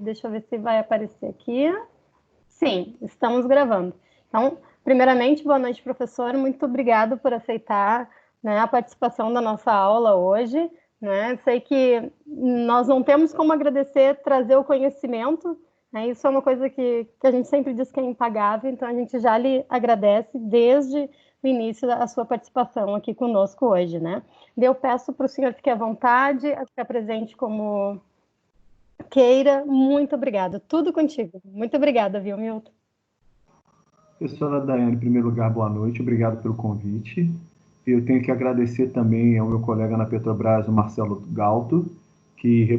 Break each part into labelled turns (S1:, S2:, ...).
S1: Deixa eu ver se vai aparecer aqui. Sim, estamos gravando. Então, primeiramente, boa noite, professor. Muito obrigado por aceitar, né, a participação da nossa aula hoje. Né? Sei que nós não temos como agradecer, trazer o conhecimento, né? Isso é uma coisa que a gente sempre diz que é impagável, então a gente já lhe agradece desde o início da sua participação aqui conosco hoje. Né? Eu peço para o senhor ficar à vontade, ficar presente como queira. Muito obrigada. Tudo contigo. Muito obrigada, viu, Milton?
S2: Professora Daiane, em primeiro lugar, boa noite. Obrigado pelo convite. Eu tenho que agradecer também ao meu colega na Petrobras, o Marcelo Galto, que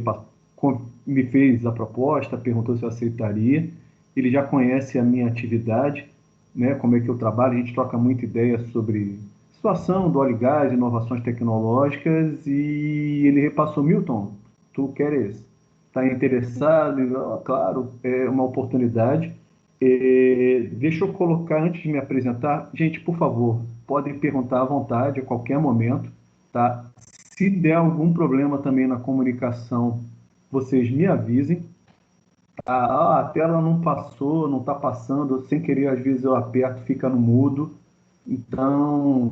S2: me fez a proposta, perguntou se eu aceitaria. Ele já conhece a minha atividade, né, como é que eu trabalho. A gente troca muita ideia sobre situação do óleo e gás, inovações tecnológicas, e ele repassou: Milton, tu queres estar interessado? Claro, é uma oportunidade. Deixa eu colocar, antes de me apresentar, gente, por favor, podem perguntar à vontade, a qualquer momento, tá? Se der algum problema também na comunicação, vocês me avisem. A tela não passou, não está passando, sem querer, às vezes eu aperto, fica no mudo. Então,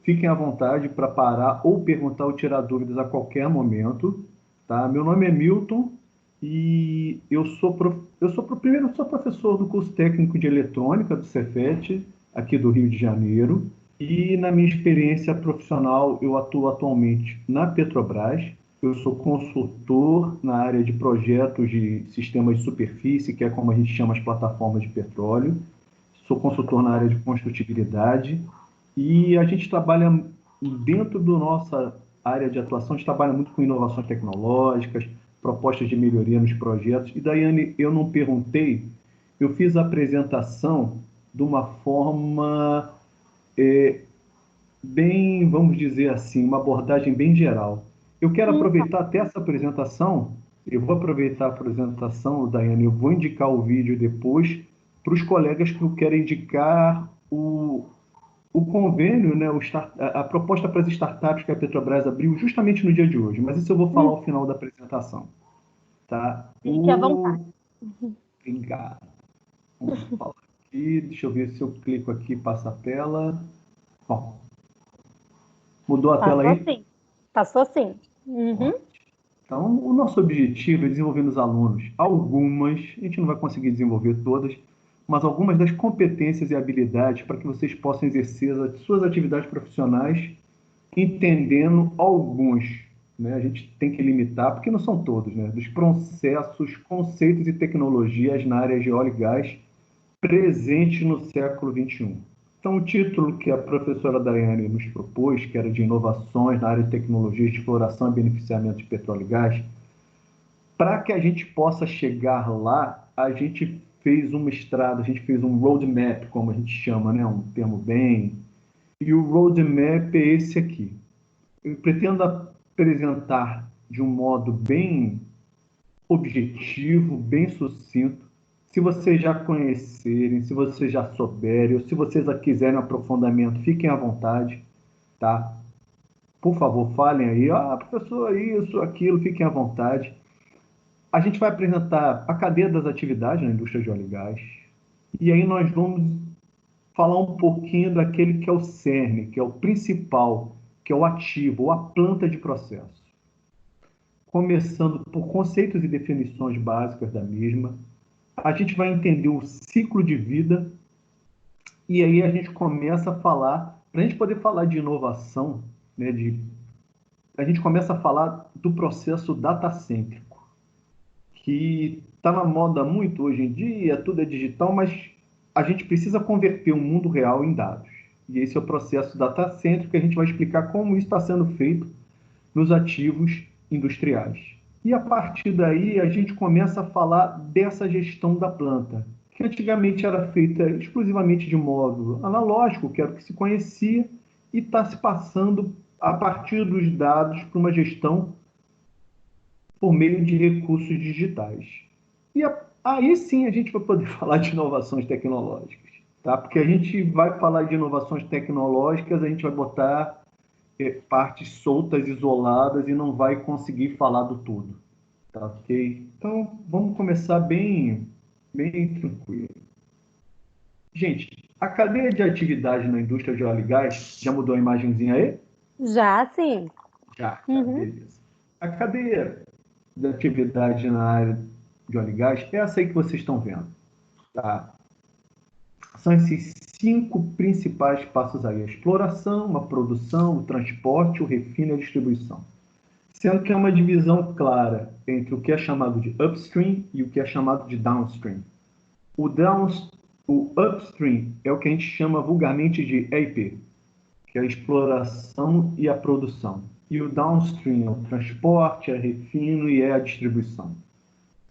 S2: fiquem à vontade para parar ou perguntar ou tirar dúvidas a qualquer momento, tá? Meu nome é Milton e eu sou professor do curso técnico de eletrônica do Cefet, aqui do Rio de Janeiro, e na minha experiência profissional eu atuo atualmente na Petrobras. Eu sou consultor na área de projetos de sistemas de superfície, que é como a gente chama as plataformas de petróleo. Sou consultor na área de construtibilidade e a gente trabalha dentro da nossa área de atuação, a gente trabalha muito com inovações tecnológicas, propostas de melhoria nos projetos. E, Daiane, eu não perguntei, eu fiz a apresentação de uma forma bem, vamos dizer assim, uma abordagem bem geral. Eu quero aproveitar até essa apresentação, eu vou aproveitar a apresentação, Daiane, eu vou indicar o vídeo depois para os colegas que eu quero indicar o convênio, né, a proposta para as startups que a Petrobras abriu justamente no dia de hoje, mas isso eu vou falar ao final da apresentação. Tá?
S1: Fique à vontade.
S2: Obrigado. Vamos falar aqui, deixa eu ver se eu clico aqui, passa a tela. Bom, mudou a tela
S1: Passou
S2: aí?
S1: sim. Passou sim. Uhum.
S2: Então, o nosso objetivo é desenvolver nos alunos algumas, a gente não vai conseguir desenvolver todas, mas algumas das competências e habilidades para que vocês possam exercer as suas atividades profissionais, entendendo alguns, né? A gente tem que limitar, porque não são todos, né? Dos processos, conceitos e tecnologias na área de óleo e gás presentes no século XXI. Então, o título que a professora Daiane nos propôs, que era de inovações na área de tecnologias de exploração e beneficiamento de petróleo e gás, para que a gente possa chegar lá, a gente fez uma estrada, a gente fez um roadmap, como a gente chama, né? Um termo bem. E o roadmap é esse aqui. Eu pretendo apresentar de um modo bem objetivo, bem sucinto. Se vocês já conhecerem, se vocês já souberem, ou se vocês quiserem um aprofundamento, fiquem à vontade, tá? Por favor, falem aí, professor, isso, aquilo, fiquem à vontade. A gente vai apresentar a cadeia das atividades na indústria de óleo e gás, e aí nós vamos falar um pouquinho daquele que é o cerne, que é o principal, que é o ativo, ou a planta de processo. Começando por conceitos e definições básicas da mesma, a gente vai entender o ciclo de vida, e aí a gente começa a falar, para a gente poder falar de inovação, né, a gente começa a falar do processo datacêntrico, que está na moda muito hoje em dia, tudo é digital, mas a gente precisa converter o mundo real em dados. E esse é o processo datacêntrico que a gente vai explicar como isso está sendo feito nos ativos industriais. E a partir daí a gente começa a falar dessa gestão da planta, que antigamente era feita exclusivamente de modo analógico, que era o que se conhecia, e está se passando a partir dos dados para uma gestão por meio de recursos digitais. E aí sim a gente vai poder falar de inovações tecnológicas, tá? Porque a gente vai falar de inovações tecnológicas, a gente vai botar partes soltas, isoladas, e não vai conseguir falar do tudo. Tá ok? Então, vamos começar bem tranquilo. Gente, a cadeia de atividade na indústria de óleo e gás, já mudou a imagenzinha aí?
S1: Já, sim.
S2: Já, tá,
S1: Uhum.
S2: beleza. A cadeia de atividade na área de óleo e gás é essa aí que vocês estão vendo, tá? São esses 5 principais passos aí: a exploração, a produção, o transporte, o refino e a distribuição. Sendo que é uma divisão clara entre o que é chamado de upstream e o que é chamado de downstream. O, o upstream é o que a gente chama vulgarmente de EIP, que é a exploração e a produção. E o downstream é o transporte, é refino e é a distribuição.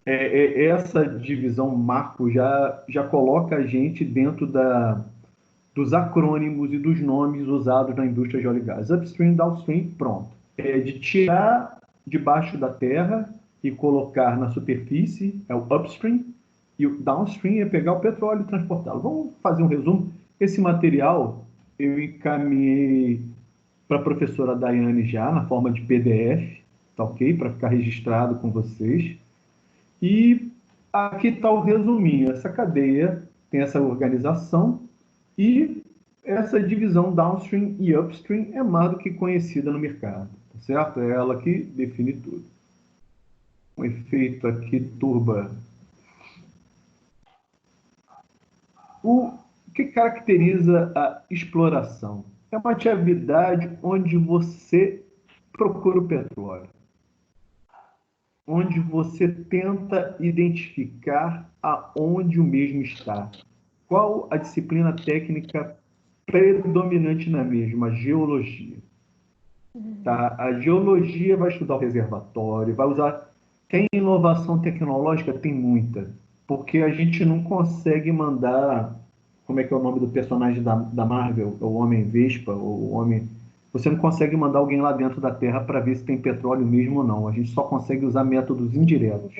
S2: Essa divisão macro já coloca a gente dentro dos acrônimos e dos nomes usados na indústria de óleo e gás. Upstream, downstream, pronto. É de tirar debaixo da terra e colocar na superfície, é o upstream, e o downstream é pegar o petróleo e transportá-lo. Vamos fazer um resumo. Esse material eu encaminhei para a professora Daiane já, na forma de PDF, tá ok? Para ficar registrado com vocês. E aqui está o resuminho. Essa cadeia tem essa organização e essa divisão downstream e upstream é mais do que conhecida no mercado, tá certo? É ela que define tudo. Um efeito aqui turba. O que caracteriza a exploração? É uma atividade onde você procura o petróleo, onde você tenta identificar aonde o mesmo está. Qual a disciplina técnica predominante na mesma? A geologia. Tá? A geologia vai estudar o reservatório, vai usar. Tem inovação tecnológica? Tem muita. Porque a gente não consegue mandar. Como é que é o nome do personagem da Marvel? O Homem-Vespa, o Homem. Você não consegue mandar alguém lá dentro da Terra para ver se tem petróleo mesmo ou não. A gente só consegue usar métodos indiretos.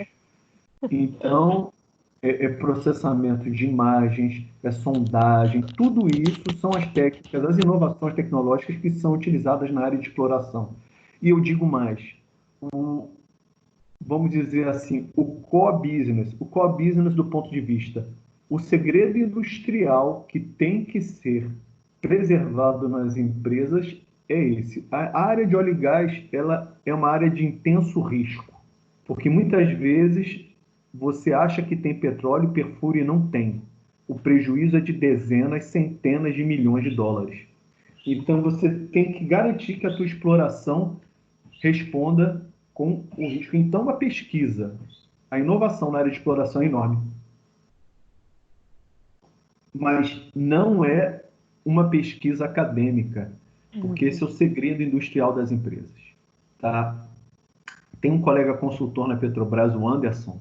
S2: Então, processamento de imagens, é sondagem, tudo isso são as técnicas, as inovações tecnológicas que são utilizadas na área de exploração. E eu digo mais, vamos dizer assim, o core business do ponto de vista, o segredo industrial que tem que ser preservado nas empresas é esse. A área de óleo e gás, ela é uma área de intenso risco, porque muitas vezes você acha que tem petróleo, perfura e não tem. O prejuízo é de dezenas, centenas de milhões de dólares. Então você tem que garantir que a tua exploração responda com o risco. Então a pesquisa, a inovação na área de exploração é enorme, mas não é uma pesquisa acadêmica, porque esse é o segredo industrial das empresas, tá? Tem um colega consultor na Petrobras, o Anderson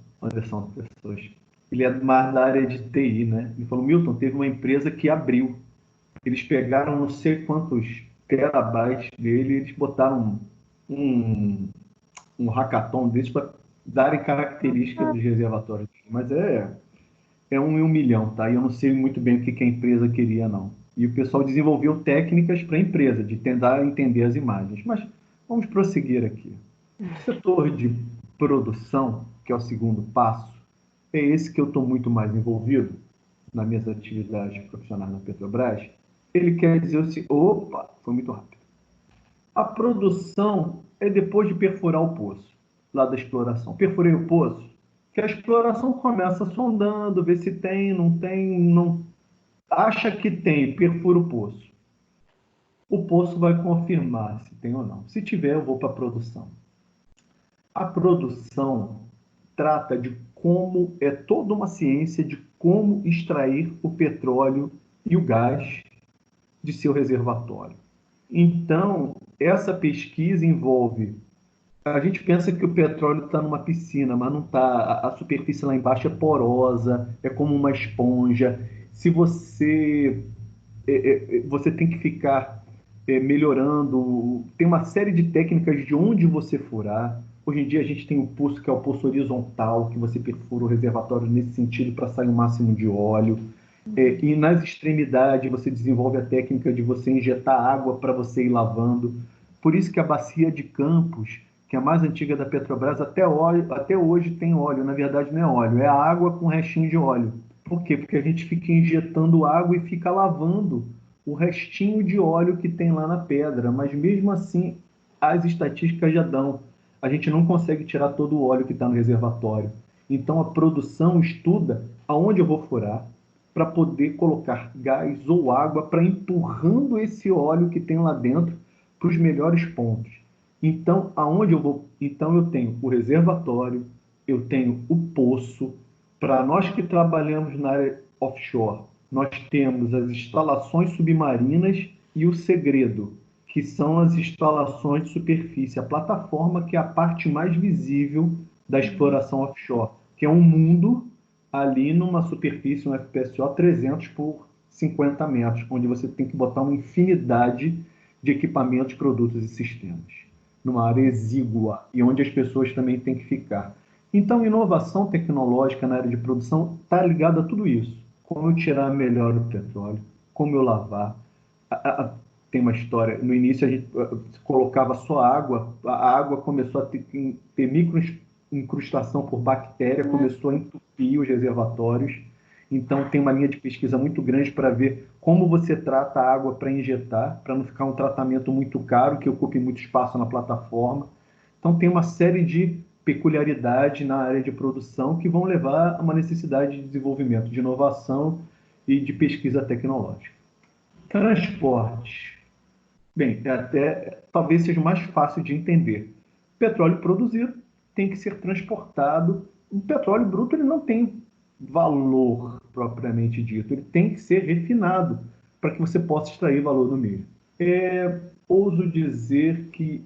S2: Pessoas. Ele é mais da área de TI, né? Ele falou, Milton, teve uma empresa que abriu. Eles pegaram não sei quantos terabytes dele, eles botaram um hackathon desse para darem características dos reservatórios. Mas é um em um milhão, tá? E eu não sei muito bem o que a empresa queria, não. E o pessoal desenvolveu técnicas para a empresa, de tentar entender as imagens. Mas vamos prosseguir aqui. O setor de produção, que é o segundo passo, é esse que eu estou muito mais envolvido nas minhas atividades profissionais na Petrobras. Ele quer dizer assim, opa, foi muito rápido. A produção é depois de perfurar o poço, lá da exploração. Perfurei o poço, que a exploração começa sondando, vê se tem, não acha que tem, perfura o poço. O poço vai confirmar se tem ou não. Se tiver, eu vou para a produção. A produção trata de como é toda uma ciência de como extrair o petróleo e o gás de seu reservatório. Então, essa pesquisa envolve. A gente pensa que o petróleo está numa piscina, mas não está. A superfície lá embaixo é porosa, é como uma esponja. Se você você tem que ficar melhorando. Tem uma série de técnicas de onde você furar. Hoje em dia a gente tem o poço que é o poço horizontal, que você perfura o reservatório nesse sentido para sair o máximo de óleo. E nas extremidades você desenvolve a técnica de você injetar água para você ir lavando. Por isso que a bacia de Campos que é a mais antiga da Petrobras, até hoje tem óleo. Na verdade, não é óleo, é água com restinho de óleo. Por quê? Porque a gente fica injetando água e fica lavando o restinho de óleo que tem lá na pedra. Mas mesmo assim, as estatísticas já dão. A gente não consegue tirar todo o óleo que está no reservatório. Então a produção estuda aonde eu vou furar para poder colocar gás ou água para empurrando esse óleo que tem lá dentro para os melhores pontos. Então, aonde eu vou? Então eu tenho o reservatório, eu tenho o poço. Para nós que trabalhamos na área offshore, nós temos as instalações submarinas e o segredo, que são as instalações de superfície, a plataforma que é a parte mais visível da exploração offshore, que é um mundo ali numa superfície, um FPSO 300 por 50 metros, onde você tem que botar uma infinidade de equipamentos, produtos e sistemas, numa área exígua e onde as pessoas também têm que ficar. Então, inovação tecnológica na área de produção está ligada a tudo isso. Como eu tirar melhor o petróleo, como eu lavar. Tem uma história, no início a gente colocava só água, a água começou a ter microincrustação por bactéria, começou a entupir os reservatórios. Então, tem uma linha de pesquisa muito grande para ver como você trata a água para injetar, para não ficar um tratamento muito caro, que ocupe muito espaço na plataforma. Então, tem uma série de peculiaridades na área de produção que vão levar a uma necessidade de desenvolvimento, de inovação e de pesquisa tecnológica. Transporte. Bem, até talvez seja mais fácil de entender. Petróleo produzido tem que ser transportado. O petróleo bruto ele não tem valor propriamente dito, ele tem que ser refinado para que você possa extrair valor do mesmo. Ouso dizer que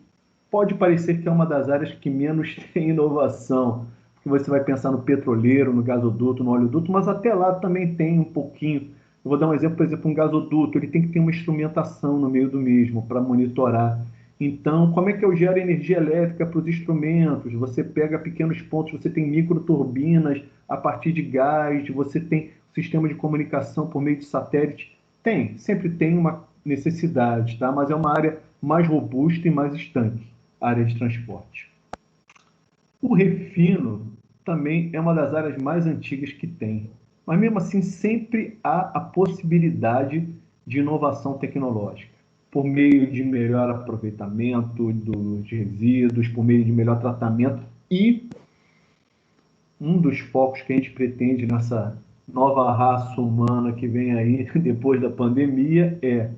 S2: pode parecer que é uma das áreas que menos tem inovação, porque você vai pensar no petroleiro, no gasoduto, no oleoduto, mas até lá também tem um pouquinho. Eu vou dar um exemplo, por exemplo, um gasoduto, ele tem que ter uma instrumentação no meio do mesmo para monitorar. Então, como é que eu gero energia elétrica para os instrumentos? Você pega pequenos pontos, você tem microturbinas a partir de gás, você tem sistema de comunicação por meio de satélite. Sempre tem uma necessidade, tá? Mas é uma área mais robusta e mais estanque, a área de transporte. O refino também é uma das áreas mais antigas que tem, mas mesmo assim sempre há a possibilidade de inovação tecnológica, por meio de melhor aproveitamento dos resíduos, por meio de melhor tratamento e um dos focos que a gente pretende nessa nova raça humana que vem aí depois da pandemia é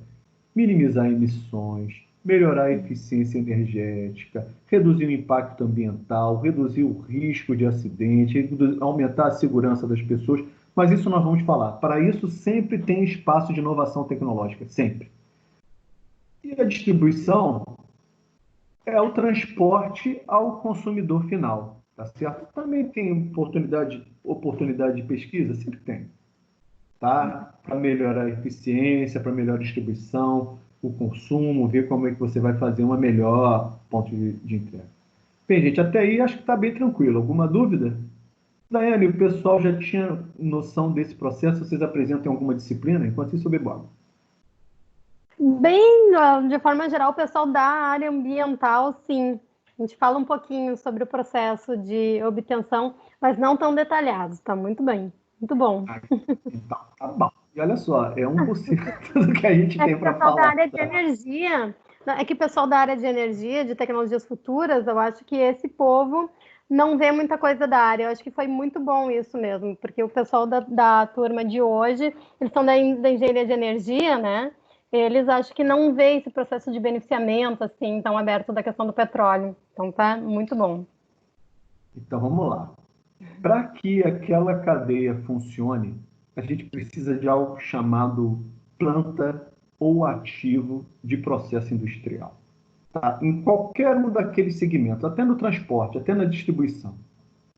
S2: minimizar emissões, melhorar a eficiência energética, reduzir o impacto ambiental, reduzir o risco de acidente, aumentar a segurança das pessoas, mas isso nós vamos falar. Para isso sempre tem espaço de inovação tecnológica, sempre. E a distribuição é o transporte ao consumidor final, tá certo? Também tem oportunidade de pesquisa, sempre tem, tá? Para melhorar a eficiência, para melhorar a distribuição, o consumo, ver como é que você vai fazer uma melhor ponto de entrega. Bem, gente, até aí acho que está bem tranquilo. Alguma dúvida? Daiane, o pessoal já tinha noção desse processo? Vocês apresentam alguma disciplina? Enquanto isso, eu bebo água.
S1: Bem, de forma geral, o pessoal da área ambiental, sim. A gente fala um pouquinho sobre o processo de obtenção, mas não tão detalhado. Está muito bem, muito bom.
S2: Então, tá bom. E olha só, é 1% do que a gente tem para
S1: Pessoal da
S2: falar.
S1: área de energia, é que o pessoal da área de energia, de tecnologias futuras, eu acho que esse povo não vê muita coisa da área. Eu acho que foi muito bom isso mesmo, porque o pessoal da turma de hoje, eles são da engenharia de energia, né? Eles acho que não vê esse processo de beneficiamento assim tão aberto da questão do petróleo. Então tá muito bom.
S2: Então vamos lá. Para que aquela cadeia funcione, a gente precisa de algo chamado planta ou ativo de processo industrial. Tá? Em qualquer um daqueles segmentos, até no transporte, até na distribuição.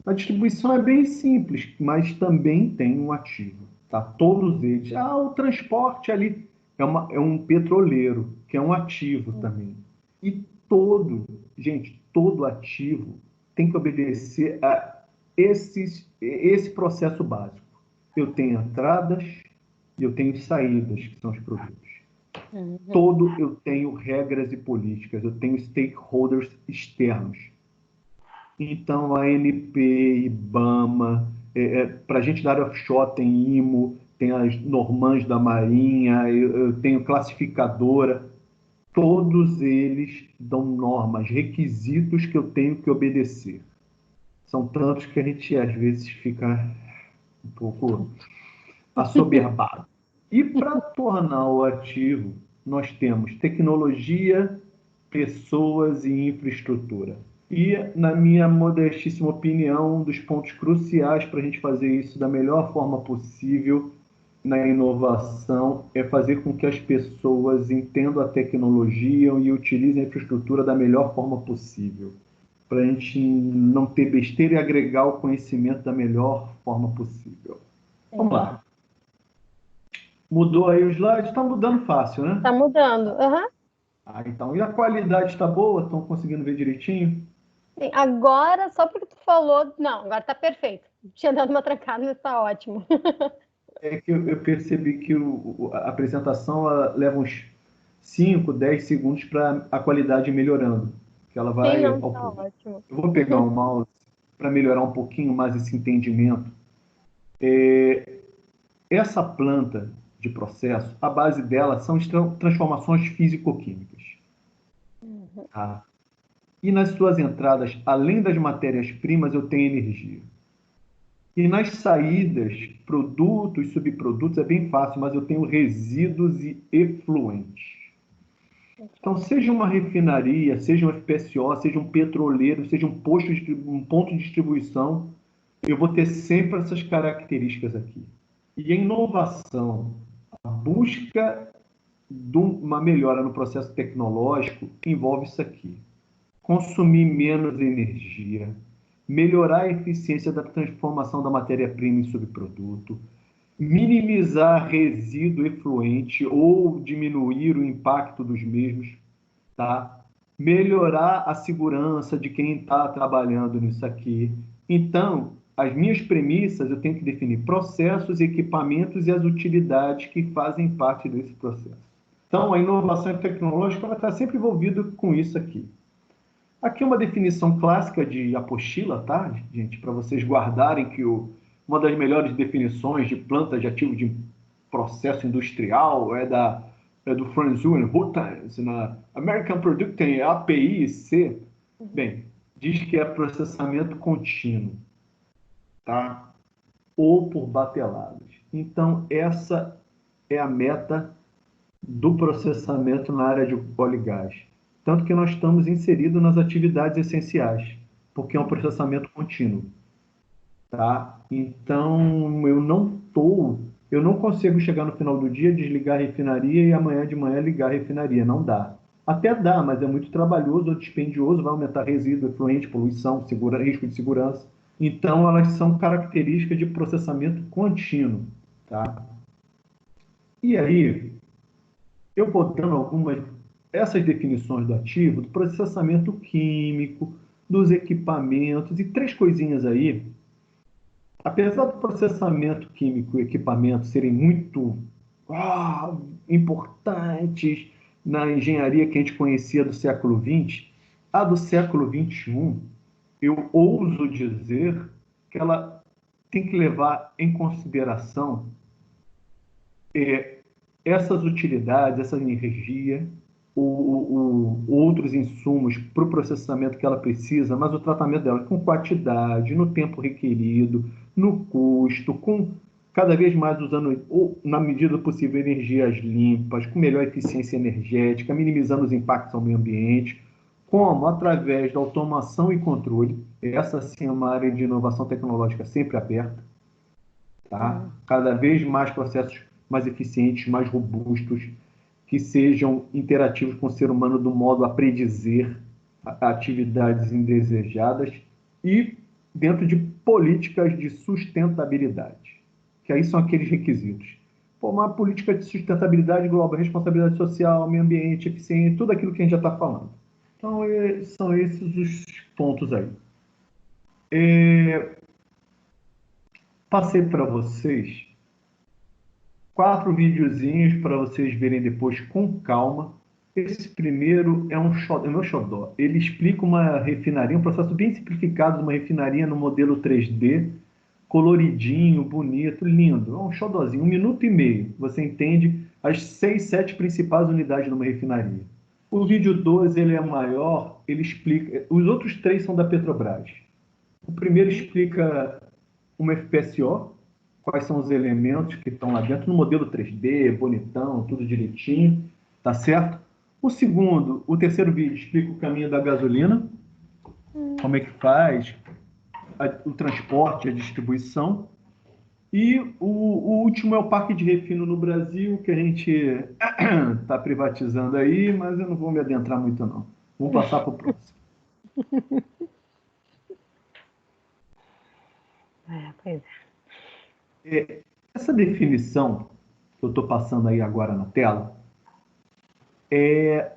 S2: A distribuição é bem simples, mas também tem um ativo. Tá? Todos eles. O transporte ali é um petroleiro, que é um ativo também. E todo ativo tem que obedecer a esse processo básico. Eu tenho entradas e eu tenho saídas, que são os produtos. Eu tenho regras e políticas, eu tenho stakeholders externos. Então, a ANP, IBAMA, para a gente da área offshore tem IMO, tem as normãs da Marinha, eu tenho classificadora, todos eles dão normas, requisitos que eu tenho que obedecer. São tantos que a gente, às vezes, fica um pouco assoberbado. E para tornar o ativo, nós temos tecnologia, pessoas e infraestrutura. E, na minha modestíssima opinião, um dos pontos cruciais para a gente fazer isso da melhor forma possível na inovação é fazer com que as pessoas entendam a tecnologia e utilizem a infraestrutura da melhor forma possível, para a gente não ter besteira e agregar o conhecimento da melhor forma possível. Vamos lá. Mudou aí o slide? Está mudando fácil, né?
S1: Tá mudando. Aham.
S2: Então, e a qualidade está boa? Estão conseguindo ver direitinho?
S1: Sim, agora, só porque tu falou. Não, agora tá perfeito. Tinha dado uma trancada, mas tá ótimo.
S2: É que eu percebi que a apresentação ela leva uns 5, 10 segundos para a qualidade ir melhorando, que ela
S1: Sim,
S2: vai
S1: não,
S2: ao
S1: tá
S2: pulo.
S1: ótimo.
S2: Eu vou pegar um mouse para melhorar um pouquinho mais esse entendimento. Essa planta de processo, a base dela são transformações físico-químicas. Tá? E nas suas entradas, além das matérias-primas, eu tenho energia. E nas saídas, produtos, subprodutos, é bem fácil, mas eu tenho resíduos e efluentes. Então, seja uma refinaria, seja um FPSO, seja um petroleiro, seja um ponto de distribuição, eu vou ter sempre essas características aqui. E a inovação, a busca de uma melhora no processo tecnológico envolve isso aqui: consumir menos energia, melhorar a eficiência da transformação da matéria-prima em subproduto, minimizar resíduo efluente ou diminuir o impacto dos mesmos, tá? Melhorar a segurança de quem está trabalhando nisso aqui. Então, as minhas premissas, eu tenho que definir processos, equipamentos e as utilidades que fazem parte desse processo. Então, a inovação tecnológica vai estar sempre envolvida com isso aqui. Aqui é uma definição clássica de apostila, tá, gente? Para vocês guardarem que uma das melhores definições de planta de ativo de processo industrial é do Franz Hutens, na American Producting API C. Bem, diz que é processamento contínuo, tá? Ou por bateladas. Então, essa é a meta do processamento na área de óleo e gás. Tanto que nós estamos inseridos nas atividades essenciais, porque é um processamento contínuo. Tá? Então, eu não consigo chegar no final do dia, desligar a refinaria e amanhã de manhã ligar a refinaria. Não dá. Até dá, mas é muito trabalhoso ou dispendioso, vai aumentar resíduo, efluente, poluição, risco de segurança. Então, elas são características de processamento contínuo. Tá? E aí, eu vou dando essas definições do ativo, do processamento químico, dos equipamentos e três coisinhas aí. Apesar do processamento químico e equipamento serem muito importantes na engenharia que a gente conhecia do século XX, a do século XXI, eu ouso dizer que ela tem que levar em consideração essas utilidades, essa energia, outros insumos para o processamento que ela precisa, mas o tratamento dela com quantidade, no tempo requerido, no custo, com cada vez mais usando, na medida possível, energias limpas, com melhor eficiência energética, minimizando os impactos ao meio ambiente, como através da automação e controle. Essa sim é uma área de inovação tecnológica sempre aberta, tá? Cada vez mais processos mais eficientes, mais robustos, que sejam interativos com o ser humano do modo a predizer atividades indesejadas e dentro de políticas de sustentabilidade, que aí são aqueles requisitos. Pô, uma política de sustentabilidade global, responsabilidade social, meio ambiente, eficiência, tudo aquilo que a gente já está falando. Então, são esses os pontos aí. Passei para vocês 4 videozinhos para vocês verem depois com calma Esse primeiro é meu xodó. Ele explica uma refinaria, um processo bem simplificado de uma refinaria no modelo 3D, coloridinho, bonito, lindo. É um xodózinho, 1 minuto e meio. Você entende as 6, 7 principais unidades de uma refinaria. O vídeo 2 ele é maior, ele explica. Os outros três são da Petrobras. O primeiro explica uma FPSO, quais são os elementos que estão lá dentro, no modelo 3D, bonitão, tudo direitinho, tá certo? O segundo, o terceiro vídeo explica o caminho da gasolina, como é que faz o transporte, a distribuição. E o último é o Parque de Refino no Brasil, que a gente está privatizando aí, mas eu não vou me adentrar muito, não. Vamos passar para o próximo.
S1: Pois
S2: Essa definição que eu estou passando aí agora na tela é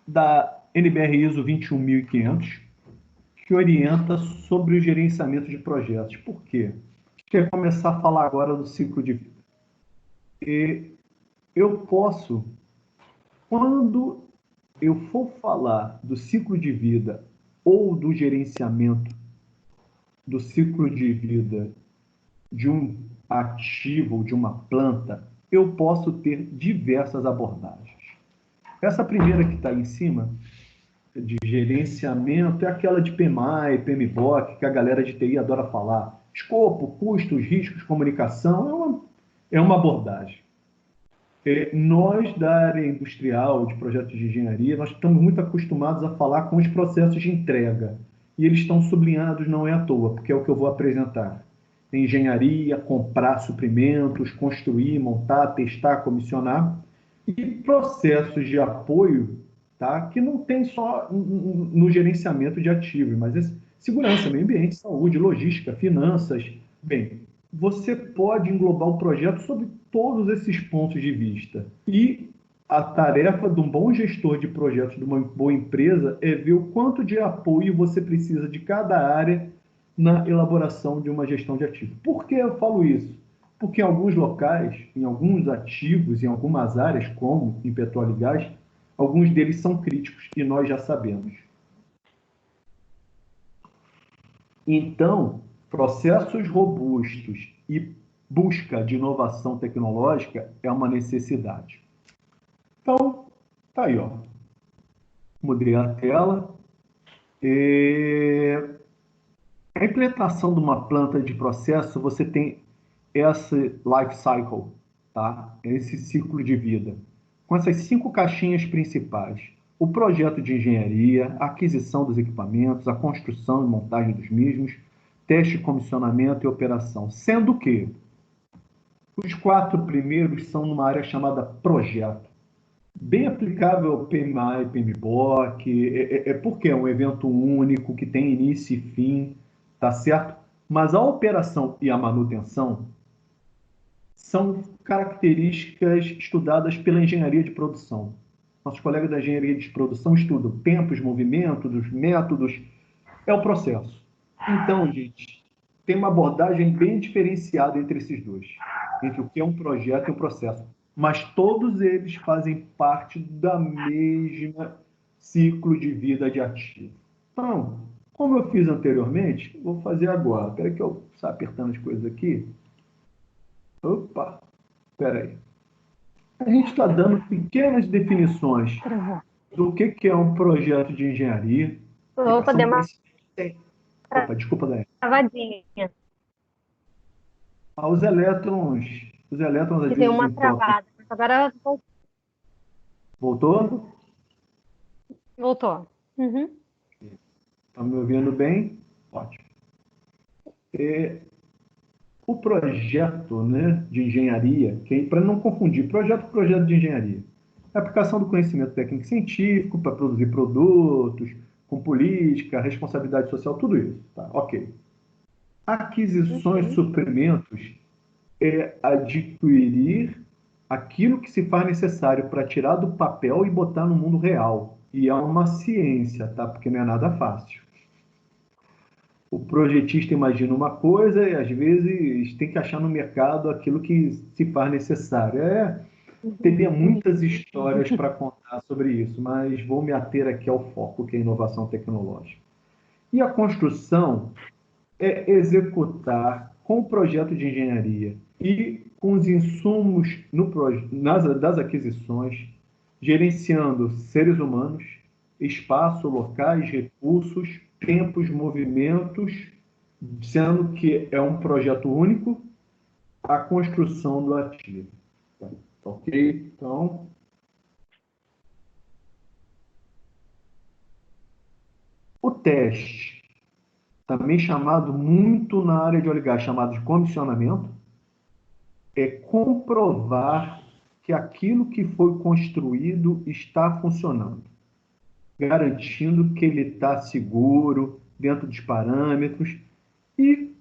S2: da NBR ISO 21500, que orienta sobre o gerenciamento de projetos. Por quê? Quer começar a falar agora do ciclo de vida. E eu posso, quando eu for falar do ciclo de vida ou do gerenciamento do ciclo de vida de um ativo ou de uma planta, eu posso ter diversas abordagens. Essa primeira que está aí em cima, de gerenciamento, é aquela de PMI, PMBOK, que a galera de TI adora falar. Escopo, custos, riscos, comunicação, é uma abordagem. Nós, da área industrial, de projetos de engenharia, nós estamos muito acostumados a falar com os processos de entrega. E eles estão sublinhados, não é à toa, porque é o que eu vou apresentar. Engenharia, comprar suprimentos, construir, montar, testar, comissionar. E processos de apoio, tá? Que não tem só no gerenciamento de ativos, mas é segurança, meio ambiente, saúde, logística, finanças. Bem, você pode englobar o projeto sob todos esses pontos de vista. E a tarefa de um bom gestor de projetos de uma boa empresa é ver o quanto de apoio você precisa de cada área na elaboração de uma gestão de ativos. Por que eu falo isso? Porque em alguns locais, em alguns ativos, em algumas áreas, como em petróleo e gás, alguns deles são críticos e nós já sabemos. Então, processos robustos e busca de inovação tecnológica é uma necessidade. Então, tá aí, ó. Mudei a tela. A implementação de uma planta de processo, você tem esse life cycle, tá? Esse ciclo de vida, com essas 5 caixinhas principais. O projeto de engenharia, a aquisição dos equipamentos, a construção e montagem dos mesmos, teste, comissionamento e operação. Sendo que os 4 primeiros são numa área chamada projeto. Bem aplicável ao PMI, PMBOK, porque é um evento único que tem início e fim, tá certo? Mas a operação e a manutenção são características estudadas pela engenharia de produção. Nossos colegas da engenharia de produção estudam tempos, movimentos, os métodos, é o processo. Então, gente, tem uma abordagem bem diferenciada entre esses dois, entre o que é um projeto e um processo. Mas todos eles fazem parte da mesma ciclo de vida de ativo. Então, como eu fiz anteriormente, vou fazer agora. Espera que eu estou apertando as coisas aqui. Opa, espera aí. A gente está dando pequenas definições do que é um projeto de engenharia,
S1: Opa,
S2: aplicação
S1: deu
S2: do
S1: uma
S2: conhecimento. Opa, desculpa, Daniel.
S1: travadinha.
S2: Os elétrons às
S1: Que deu
S2: vezes
S1: uma
S2: entortam.
S1: travada. Agora
S2: Voltou?
S1: voltou. Uhum.
S2: Estão me ouvindo bem? Ótimo. O projeto, né, de engenharia, para não confundir, projeto de engenharia. É a aplicação do conhecimento técnico e científico para produzir produtos, com política, responsabilidade social, tudo isso. Tá? Ok. Aquisições,
S1: Uhum.
S2: suprimentos é adquirir aquilo que se faz necessário para tirar do papel e botar no mundo real. E é uma ciência, tá? Porque não é nada fácil. O projetista imagina uma coisa e às vezes tem que achar no mercado aquilo que se faz necessário. Teria muitas histórias para contar sobre isso, mas vou me ater aqui ao foco, que é a inovação tecnológica. E a construção é executar com o projeto de engenharia e com os insumos das aquisições, gerenciando seres humanos, espaço, locais, recursos, tempos, movimentos, sendo que é um projeto único, a construção do ativo. Tá, ok? Então, o teste, também chamado muito na área de óleo e gás, chamado de comissionamento, é comprovar que aquilo que foi construído está funcionando, garantindo que ele está seguro, dentro dos parâmetros. E,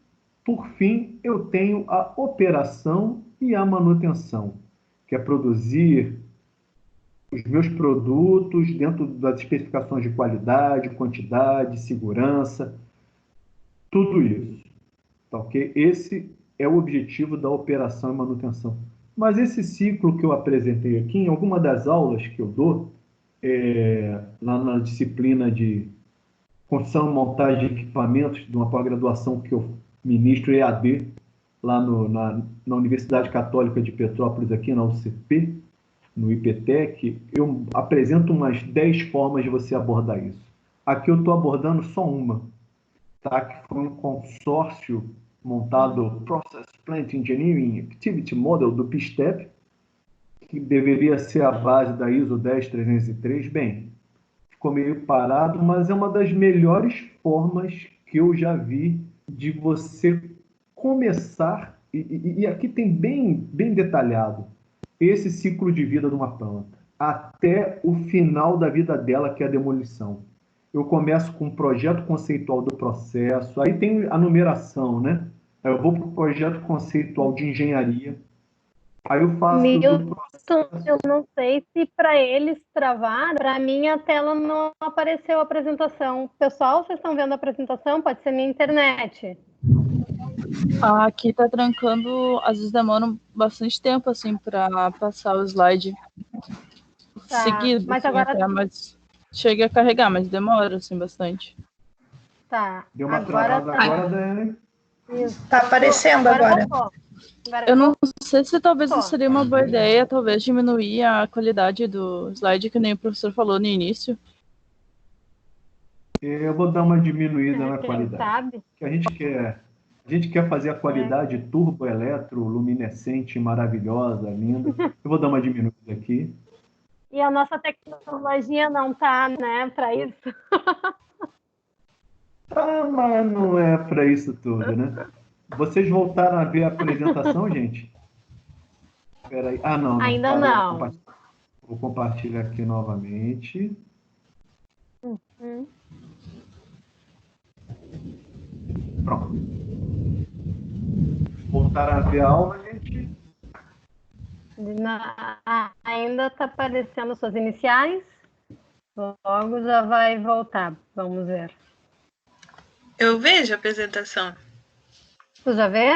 S2: por fim, eu tenho a operação e a manutenção, que é produzir os meus produtos dentro das especificações de qualidade, quantidade, segurança, tudo isso. Tá, ok? Esse é o objetivo da operação e manutenção. Mas esse ciclo que eu apresentei aqui, em alguma das aulas que eu dou, lá na disciplina de construção e montagem de equipamentos, de uma pós-graduação que eu ministro EAD, lá na Universidade Católica de Petrópolis, aqui na UCP, no IPTEC, eu apresento umas 10 formas de você abordar isso. Aqui eu estou abordando só uma, tá? Que foi um consórcio montado Process Plant Engineering Activity Model do PSTEP, que deveria ser a base da ISO 10303. Bem, ficou meio parado, mas é uma das melhores formas que eu já vi de você começar, e aqui tem bem detalhado, esse ciclo de vida de uma planta, até o final da vida dela, que é a demolição. Eu começo com o projeto conceitual do processo, aí tem a numeração, né? Aí eu vou para o projeto conceitual de engenharia, aí eu faço do
S1: Milton,
S2: processo.
S1: eu não sei se para eles travar, para mim a tela não apareceu a apresentação. Pessoal, vocês estão vendo a apresentação? Pode ser minha internet.
S3: Aqui tá trancando, às vezes demora bastante tempo, assim, para passar o slide seguido,
S1: Mas
S3: assim,
S1: agora
S3: até, mas chega a carregar, mas demora, assim, bastante.
S1: tá.
S2: Deu uma
S1: Agora
S2: travada
S1: tá.
S2: agora, Daiane.
S4: Tá aparecendo agora.
S3: Eu não sei se talvez seria uma boa ideia, talvez diminuir a qualidade do slide, que nem o professor falou no início.
S2: Eu vou dar uma diminuída na
S1: Quem
S2: qualidade.
S1: sabe?
S2: Que a gente quer fazer a qualidade turbo, eletro, luminescente, maravilhosa, linda. Eu vou dar uma diminuída aqui.
S1: E a nossa tecnologia não tá, né, para isso.
S2: Ah, mas não é para isso tudo, né? Vocês voltaram a ver a apresentação, gente? Espera aí. Ah, não.
S1: Ainda
S2: Tá,
S1: não.
S2: Vou compartilhar aqui novamente. Pronto. Voltaram a ver a aula, gente?
S1: Ainda está aparecendo suas iniciais. Logo já vai voltar. Vamos ver.
S4: Eu vejo a apresentação.
S1: Tu já vê?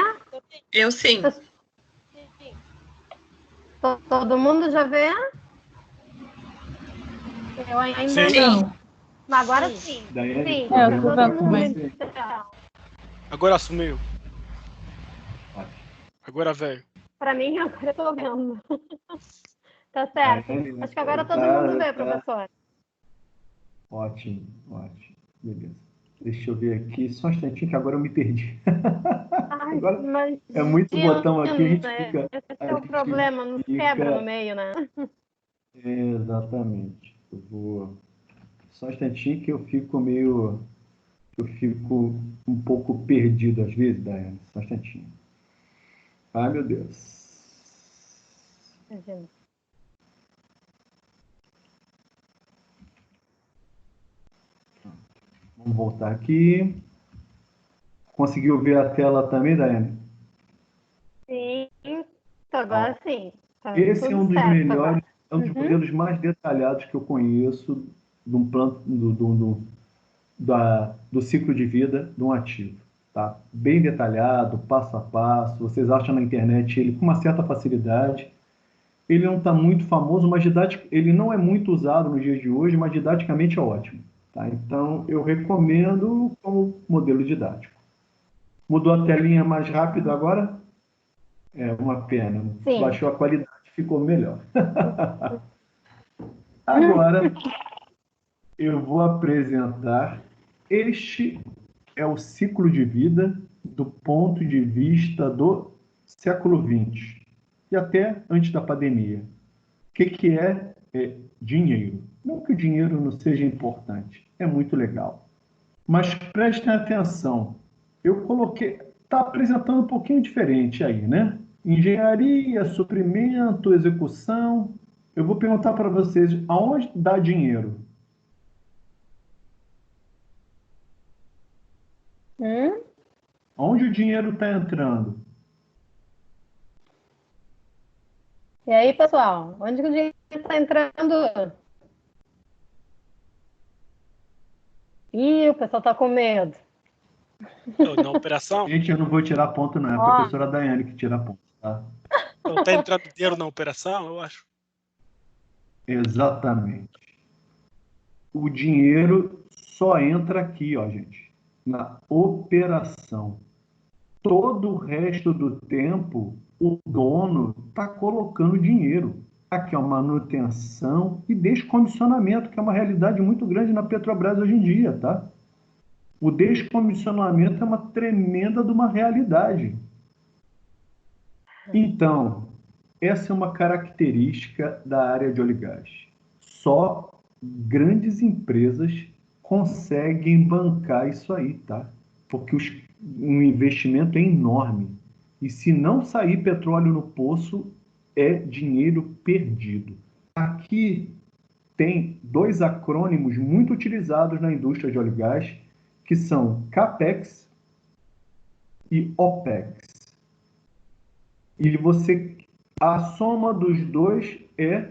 S4: Eu sim.
S1: Todo mundo já vê? Eu ainda
S4: Sim.
S1: não. Mas agora sim.
S2: Daiane,
S1: Sim.
S2: tô vendo
S3: tô vendo também.
S2: você.
S5: Agora sumiu. Agora veio.
S1: Para mim, agora eu tô vendo. Tá certo.
S2: Daiane,
S1: Acho que agora todo mundo vê, professor.
S2: Ótimo. Beleza. Deixa eu ver aqui, só um instantinho que agora eu me perdi.
S1: Ai,
S2: Agora
S1: imagina,
S2: é muito botão aqui, a gente
S1: né?
S2: fica.
S1: Esse é o problema, nos quebra no meio, né?
S2: Exatamente. Eu vou. Só um instantinho que eu fico meio. Eu fico um pouco perdido às vezes, Daiane. Só um instantinho. Ai, meu Deus.
S1: Imagina.
S2: Vamos voltar aqui. Conseguiu ver a tela também, Daiane?
S1: Sim, agora sim. Tá
S2: Esse é um
S1: tudo
S2: dos
S1: certo
S2: melhores,
S1: agora.
S2: é um dos modelos mais detalhados que eu conheço de um plano, do ciclo de vida de um ativo. Tá? Bem detalhado, passo a passo. Vocês acham na internet ele com uma certa facilidade. ele não está muito famoso, mas ele não é muito usado nos dias de hoje, mas didaticamente é ótimo. Tá? Então, eu recomendo como modelo didático. Mudou a telinha mais rápido agora? É uma pena.
S1: Sim.
S2: Baixou a qualidade, ficou melhor. Agora, eu vou apresentar. Este é o ciclo de vida do ponto de vista do século XX e até antes da pandemia. O que é dinheiro? Não que o dinheiro não seja importante, é muito legal. Mas prestem atenção, eu coloquei, está apresentando um pouquinho diferente aí, né? Engenharia, suprimento, execução. Eu vou perguntar para vocês, aonde dá dinheiro? Onde o dinheiro está entrando?
S1: E aí, pessoal, onde que o dinheiro está entrando? Ih, o pessoal está com medo.
S5: Na operação?
S2: Gente, eu não vou tirar ponto, não. É a professora Daiane que tira ponto, tá?
S5: Então, tá entrando dinheiro na operação, eu acho.
S2: Exatamente. O dinheiro só entra aqui, ó, gente, na operação. Todo o resto do tempo, o dono está colocando dinheiro. Aqui é uma manutenção e descomissionamento, que é uma realidade muito grande na Petrobras hoje em dia, tá? O descomissionamento é uma tremenda de uma realidade. Então, essa é uma característica da área de óleo e gás. Só grandes empresas conseguem bancar isso aí, tá? Porque o investimento é enorme. E se não sair petróleo no poço, é dinheiro perdido. Aqui tem dois acrônimos muito utilizados na indústria de óleo e gás, que são CAPEX e OPEX. E a soma dos dois é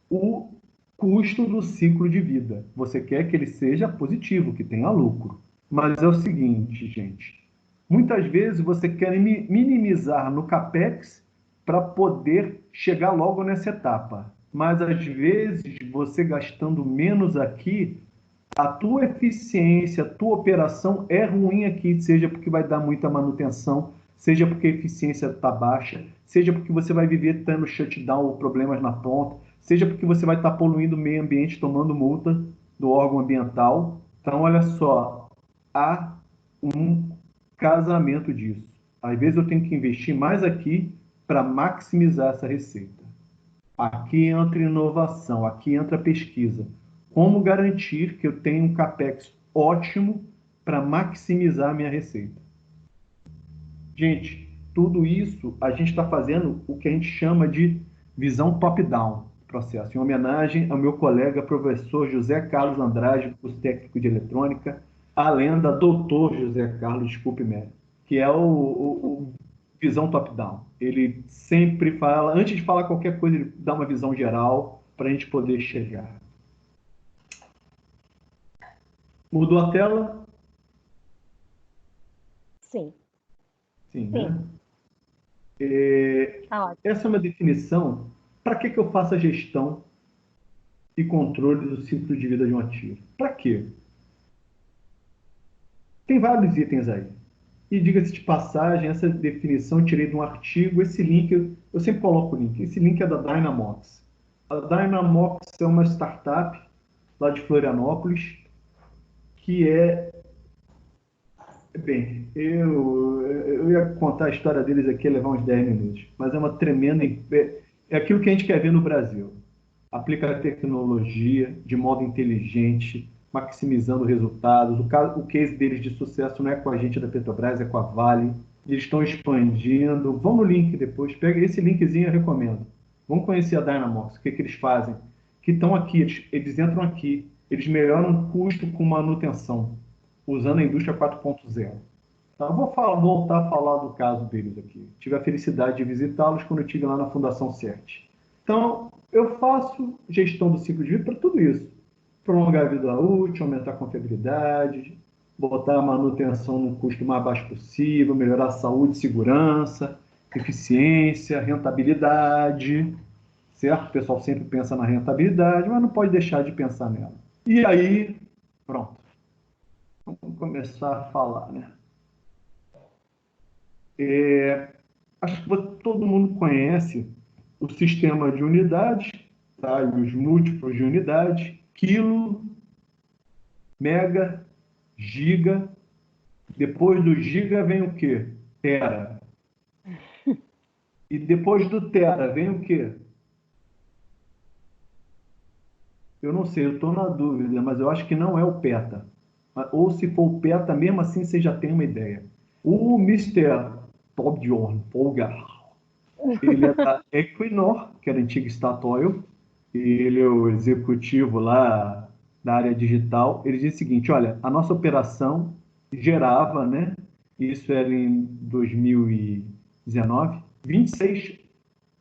S2: o custo do ciclo de vida. Você quer que ele seja positivo, que tenha lucro. Mas é o seguinte, gente. Muitas vezes você quer minimizar no CAPEX para poder chegar logo nessa etapa. Mas às vezes você gastando menos aqui, a tua eficiência, a tua operação é ruim aqui, seja porque vai dar muita manutenção, seja porque a eficiência está baixa, seja porque você vai viver tendo shutdown ou problemas na ponta, seja porque você vai estar poluindo o meio ambiente, tomando multa do órgão ambiental. Então, olha só, há um casamento disso. Às vezes eu tenho que investir mais aqui para maximizar essa receita. Aqui entra inovação, aqui entra pesquisa. Como garantir que eu tenho um CAPEX ótimo para maximizar a minha receita? Gente, tudo isso a gente está fazendo o que a gente chama de visão top-down processo, em homenagem ao meu colega professor José Carlos Andrade, curso técnico de eletrônica, a lenda doutor José Carlos, desculpe-me, que é o visão top-down. Ele sempre fala, antes de falar qualquer coisa, ele dá uma visão geral para a gente poder chegar. Mudou a tela?
S1: Sim.
S2: Sim,
S1: Sim.
S2: Né? Essa é uma definição. Para que eu faço a gestão e controle do ciclo de vida de um ativo? Para quê? Tem vários itens aí. E diga-se de passagem, essa definição eu tirei de um artigo. Esse link, eu sempre coloco o link. Esse link é da Dynamox. A Dynamox é uma startup lá de Florianópolis que Bem, eu ia contar a história deles aqui, ia levar uns 10 minutos, mas é uma tremenda. É aquilo que a gente quer ver no Brasil. Aplica a tecnologia de modo inteligente, maximizando resultados. O case deles de sucesso não é com a gente da Petrobras, é com a Vale. Eles estão expandindo. Vão no link depois, pega esse linkzinho, eu recomendo. Vamos conhecer a Dynamox, o que eles fazem. Que estão aqui, eles entram aqui, eles melhoram o custo com manutenção, usando a indústria 4.0. Então, eu vou voltar a falar do caso deles aqui. Tive a felicidade de visitá-los quando eu estive lá na Fundação CERT. Então, eu faço gestão do ciclo de vida para tudo isso. Prolongar a vida útil, aumentar a confiabilidade, botar a manutenção no custo mais baixo possível, melhorar a saúde, segurança, eficiência, rentabilidade, certo? O pessoal sempre pensa na rentabilidade, mas não pode deixar de pensar nela. E aí, pronto. Vamos começar a falar, né? Acho que todo mundo conhece o sistema de unidades, tá? E os múltiplos de unidades, quilo, mega, giga. Depois do giga vem o quê? Tera. E depois do tera vem o quê? Eu não sei, eu estou na dúvida, mas eu acho que não é o peta. Ou se for o peta, mesmo assim você já tem uma ideia. O Mister Torbjörn Polgar, ele é da Equinor, que era a antiga Statoil, e ele é o executivo lá da área digital. Ele diz o seguinte: olha, a nossa operação gerava, né? Isso era em 2019, 26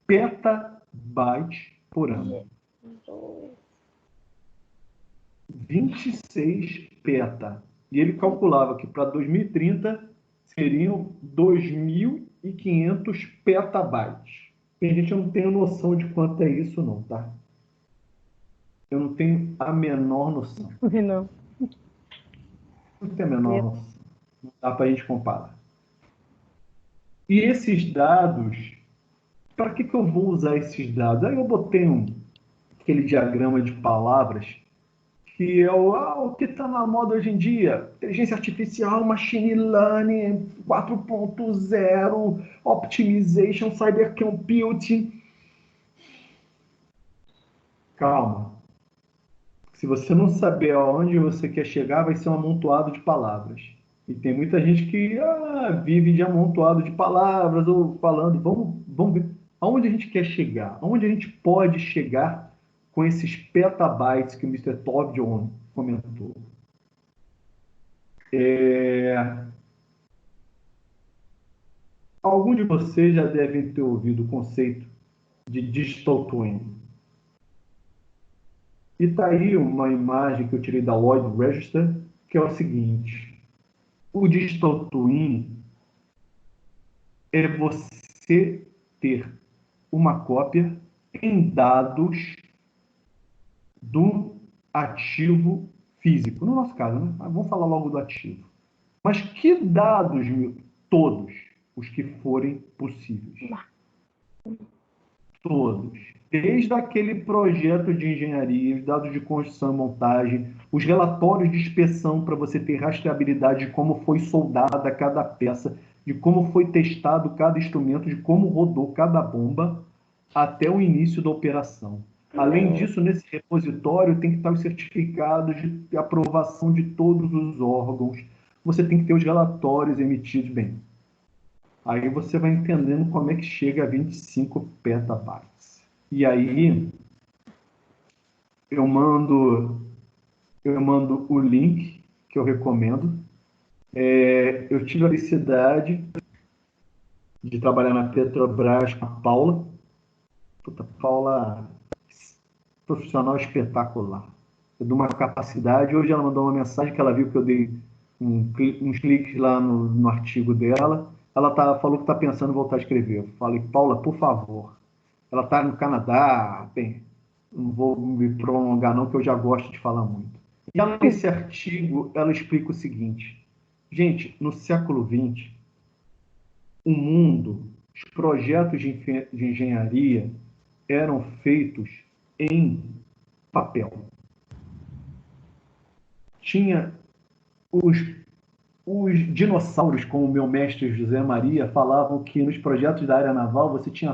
S2: petabytes por ano. 26 peta. E ele calculava que para 2030 seriam 2.500 petabytes. E a gente não tem noção de quanto é isso não, tá? Eu não tenho a menor noção.
S1: Não.
S2: Não tenho a menor noção. Não dá para a gente comparar. E esses dados, para que eu vou usar esses dados? Aí eu botei aquele diagrama de palavras que é o que está na moda hoje em dia. Inteligência artificial, machine learning, 4.0, optimization, cybercomputing. Calma. Se você não saber aonde você quer chegar, vai ser um amontoado de palavras. E tem muita gente que vive de amontoado de palavras ou falando. Vamos ver aonde a gente quer chegar, aonde a gente pode chegar com esses petabytes que o Mr. Torbjörn comentou. Algum de vocês já devem ter ouvido o conceito de Digital Twin. E está aí uma imagem que eu tirei da Lloyd Register, que é o seguinte: o Digital Twin é você ter uma cópia em dados do ativo físico. No nosso caso, né? Vamos falar logo do ativo. Mas que dados, todos os que forem possíveis. Todos. Desde aquele projeto de engenharia, os dados de construção e montagem, os relatórios de inspeção para você ter rastreabilidade de como foi soldada cada peça, de como foi testado cada instrumento, de como rodou cada bomba, até o início da operação. Além disso, nesse repositório tem que estar os certificados de aprovação de todos os órgãos. Você tem que ter os relatórios emitidos bem. Aí você vai entendendo como é que chega a 25 petabytes. E aí eu mando o link que eu recomendo. Eu tive a felicidade de trabalhar na Petrobras com a Paula. Paula, profissional espetacular. Eu dou uma capacidade. Hoje ela mandou uma mensagem que ela viu que eu dei uns cliques lá no artigo dela. Ela falou que está pensando em voltar a escrever. Eu falei, Paula, por favor. Ela está no Canadá, bem, não vou me prolongar não, que eu já gosto de falar muito. E ela, nesse artigo, ela explica o seguinte: gente, no século XX, o mundo, os projetos de engenharia eram feitos em papel. Tinha os dinossauros, como o meu mestre José Maria, falavam que nos projetos da área naval você tinha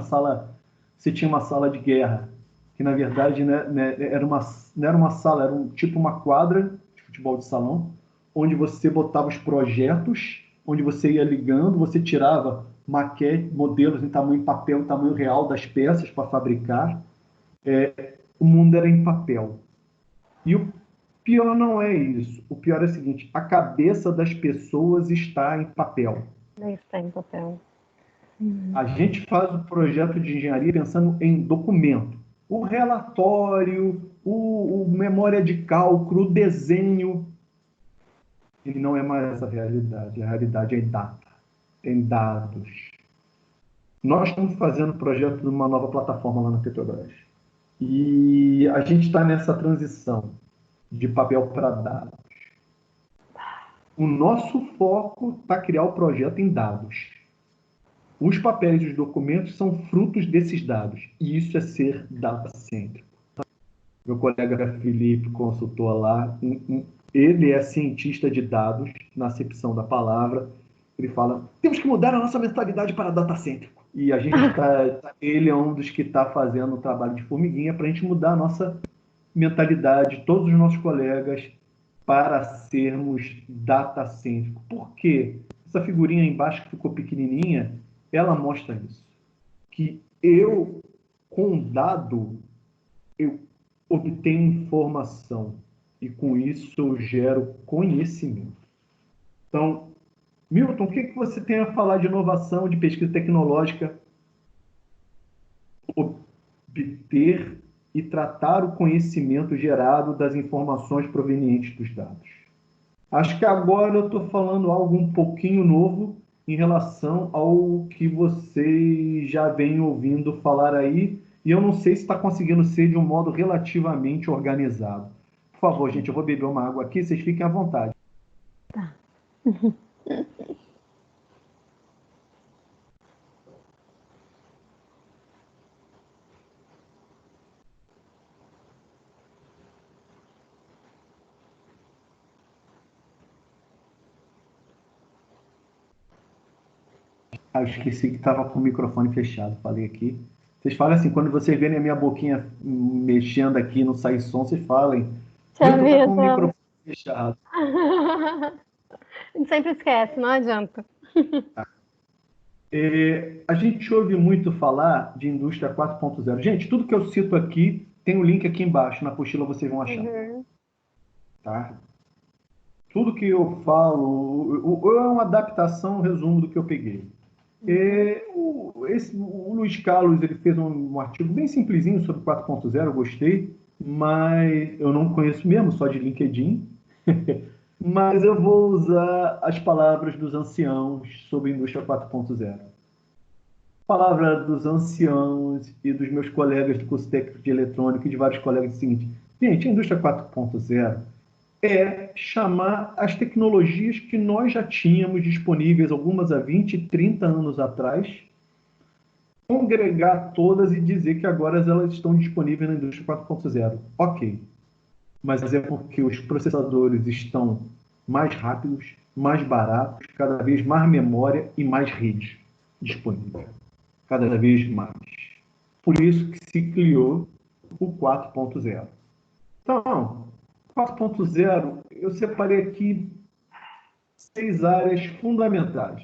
S2: uma sala de guerra, que na verdade não era uma sala, era tipo uma quadra de futebol de salão, onde você botava os projetos, onde você ia ligando, você tirava maquete, modelos em tamanho papel, em tamanho real das peças para fabricar. O mundo era em papel. E o pior não é isso. O pior é o seguinte: a cabeça das pessoas está em papel.
S1: Está em papel.
S2: A gente faz o projeto de engenharia pensando em documento. O relatório, o memória de cálculo, o desenho. Ele não é mais a realidade. A realidade é data. Tem dados. Nós estamos fazendo o projeto de uma nova plataforma lá na Petrobras. E a gente está nessa transição de papel para dados. O nosso foco está criar o projeto em dados. Os papéis e os documentos são frutos desses dados. E isso é ser data-cêntrico. Meu colega Felipe, consultor lá, ele é cientista de dados, na acepção da palavra. Ele fala, temos que mudar a nossa mentalidade para data-cêntrico. E a gente ele é um dos que está fazendo o trabalho de formiguinha para a gente mudar a nossa mentalidade, todos os nossos colegas, para sermos data-cêntricos. Por quê? Essa figurinha aí embaixo que ficou pequenininha, ela mostra isso. Que eu, com dado, eu obtenho informação. E com isso eu gero conhecimento. Então, Milton, o que você tem a falar de inovação, de pesquisa tecnológica? Obter e tratar o conhecimento gerado das informações provenientes dos dados. Acho que agora eu estou falando algo um pouquinho novo em relação ao que vocês já vêm ouvindo falar aí, e eu não sei se está conseguindo ser de um modo relativamente organizado. Por favor, gente, eu vou beber uma água aqui, vocês fiquem à vontade.
S1: Tá.
S2: Eu esqueci que estava com o microfone fechado, falei aqui. Vocês falam assim, quando vocês verem a minha boquinha mexendo aqui, não sai som, vocês falem.
S1: Te
S2: Eu estou com o
S1: aviso.
S2: microfone fechado.
S1: A gente sempre esquece, não adianta.
S2: A gente ouve muito falar de indústria 4.0. Gente, tudo que eu cito aqui, tem um link aqui embaixo, na apostila vocês vão achar. Tá? Tudo que eu falo é uma adaptação, um resumo do que eu peguei. O Luiz Carlos ele fez um artigo bem simplesinho sobre 4.0, eu gostei, mas eu não conheço mesmo, só de LinkedIn. Mas eu vou usar as palavras dos anciãos sobre a indústria 4.0. Palavra dos anciãos e dos meus colegas do curso técnico de eletrônica e de vários colegas é o seguinte: gente, a indústria 4.0 é chamar as tecnologias que nós já tínhamos disponíveis, algumas há 20, 30 anos atrás, congregar todas e dizer que agora elas estão disponíveis na indústria 4.0. Ok. Mas é porque os processadores estão mais rápidos, mais baratos, cada vez mais memória e mais rede disponível. Cada vez mais. Por isso que se criou o 4.0. Então, 4.0, eu separei aqui 6 áreas fundamentais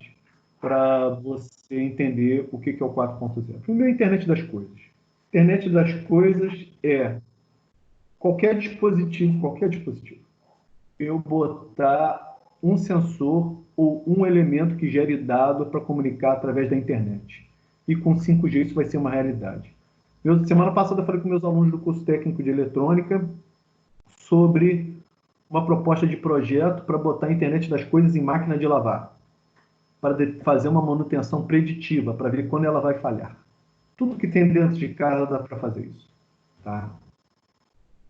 S2: para você entender o que é o 4.0. Primeiro, a internet das coisas. Internet das coisas é qualquer dispositivo, eu botar um sensor ou um elemento que gere dado para comunicar através da internet. E com 5G isso vai ser uma realidade. Semana passada eu falei com meus alunos do curso técnico de eletrônica sobre uma proposta de projeto para botar a internet das coisas em máquina de lavar, para fazer uma manutenção preditiva, para ver quando ela vai falhar. Tudo que tem dentro de casa dá para fazer isso. Tá?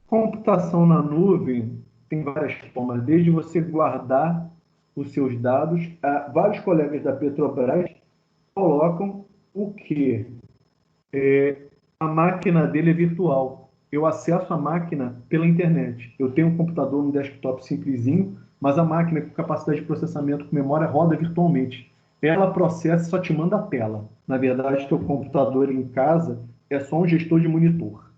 S2: Computação na nuvem tem várias formas, desde você guardar os seus dados. Vários colegas da Petrobras colocam o que? A máquina dele é virtual. Eu acesso a máquina pela internet. Eu tenho um computador no desktop simplesinho, mas a máquina com capacidade de processamento com memória roda virtualmente. Ela processa e só te manda a tela. Na verdade, teu computador em casa é só um gestor de monitor.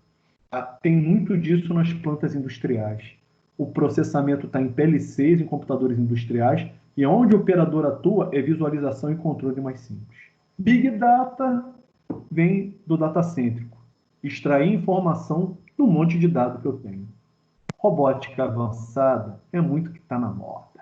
S2: Tem muito disso nas plantas industriais. O processamento está em PL6, em computadores industriais, e onde o operador atua é visualização e controle mais simples. Big Data vem do datacêntrico. Extrair informação do monte de dados que eu tenho. Robótica avançada é muito que está na moda,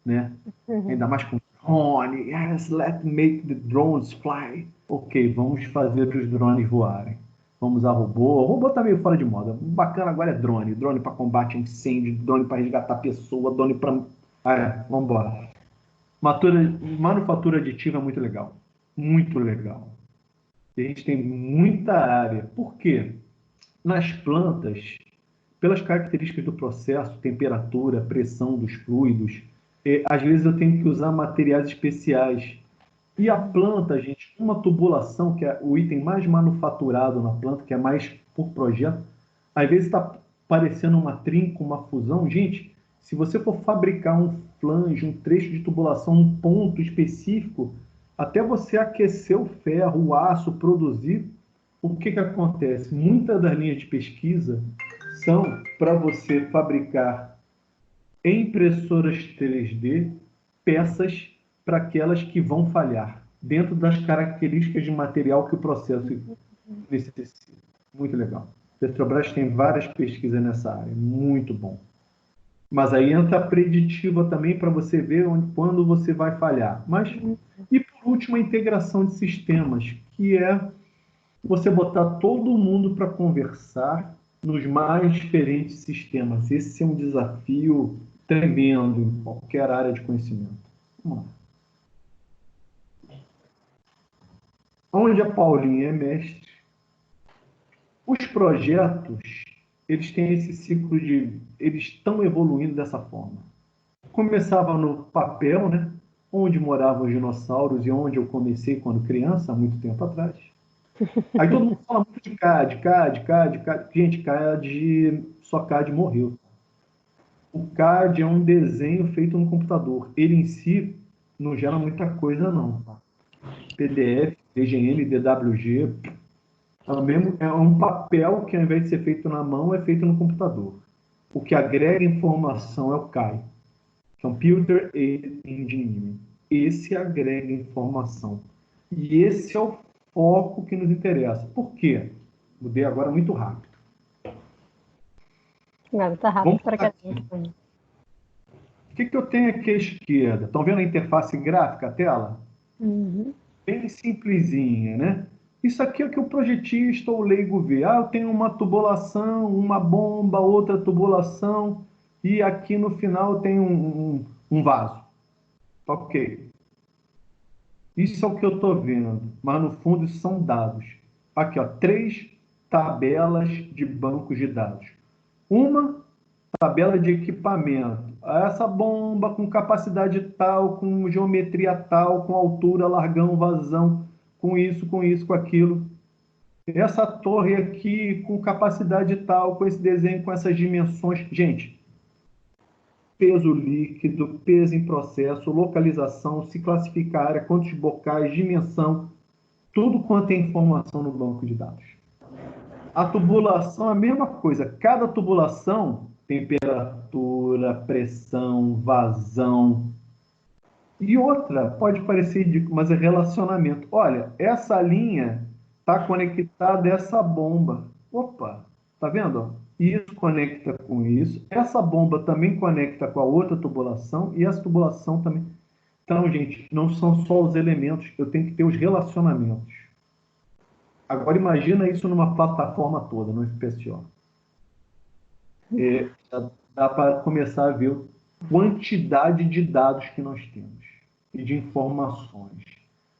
S2: né? Ainda mais com drone. Yes, let's make the drones fly. Ok, vamos fazer os drones voarem. Vamos usar robô. O robô está meio fora de moda. O bacana agora é drone. Drone para combate a incêndio, drone para resgatar pessoa, drone para... vamos embora. Manufatura aditiva é muito legal. Muito legal. E a gente tem muita área. Por quê? nas plantas, pelas características do processo, temperatura, pressão dos fluidos, às vezes eu tenho que usar materiais especiais. E a planta, gente, uma tubulação, que é o item mais manufaturado na planta, que é mais por projeto, às vezes está parecendo uma trinca, uma fusão. Gente, se você for fabricar um flange, um trecho de tubulação, um ponto específico, até você aquecer o ferro, o aço, produzir, o que acontece? Muitas das linhas de pesquisa são para você fabricar em impressoras 3D peças para aquelas que vão falhar, dentro das características de material que o processo necessita. Muito legal. Petrobras tem várias pesquisas nessa área, muito bom. Mas aí entra a preditiva também para você ver quando você vai falhar. E por último, a integração de sistemas, que é você botar todo mundo para conversar nos mais diferentes sistemas. Esse é um desafio tremendo em qualquer área de conhecimento. Vamos lá. Onde a Paulinha é mestre, os projetos, eles têm esse ciclo eles estão evoluindo dessa forma. Começava no papel, né? Onde moravam os dinossauros e onde eu comecei quando criança, há muito tempo atrás. Aí todo mundo fala muito de CAD. Gente, só CAD morreu. O CAD é um desenho feito no computador. Ele em si não gera muita coisa, não. Tá? PDF, DGN, DWG, é um papel que, ao invés de ser feito na mão, é feito no computador. O que agrega informação é o CAI, Computer Aided Engineering. Esse agrega informação. E esse é o foco que nos interessa. Por quê? Mudei agora muito rápido.
S1: Não, tá rápido para cá.
S2: O que eu tenho aqui à esquerda? Estão vendo a interface gráfica, a tela?
S1: Uhum.
S2: Bem simplesinha, né? Isso aqui é o que o projetista ou leigo vê. Eu tenho uma tubulação, uma bomba, outra tubulação, e aqui no final tem um vaso. Ok. Isso é o que eu estou vendo, mas no fundo isso são dados. Aqui, ó, 3 tabelas de bancos de dados. Uma tabela de equipamento. Essa bomba com capacidade tal, com geometria tal, com altura, largão, vazão, com isso, com aquilo. Essa torre aqui com capacidade tal, com esse desenho, com essas dimensões. Gente, peso líquido, peso em processo, localização, se classificar área, quantos bocais, dimensão, tudo quanto é informação no banco de dados. A tubulação é a mesma coisa. Cada tubulação, temperatura, pressão, vazão. E outra, pode parecer ridículo, mas é relacionamento. Olha, essa linha está conectada a essa bomba. Opa, tá vendo? Isso conecta com isso. Essa bomba também conecta com a outra tubulação e essa tubulação também. Então, gente, não são só os elementos, eu tenho que ter os relacionamentos. Agora, imagina isso numa plataforma toda, no FPSO. Dá para começar a ver a quantidade de dados que nós temos e de informações.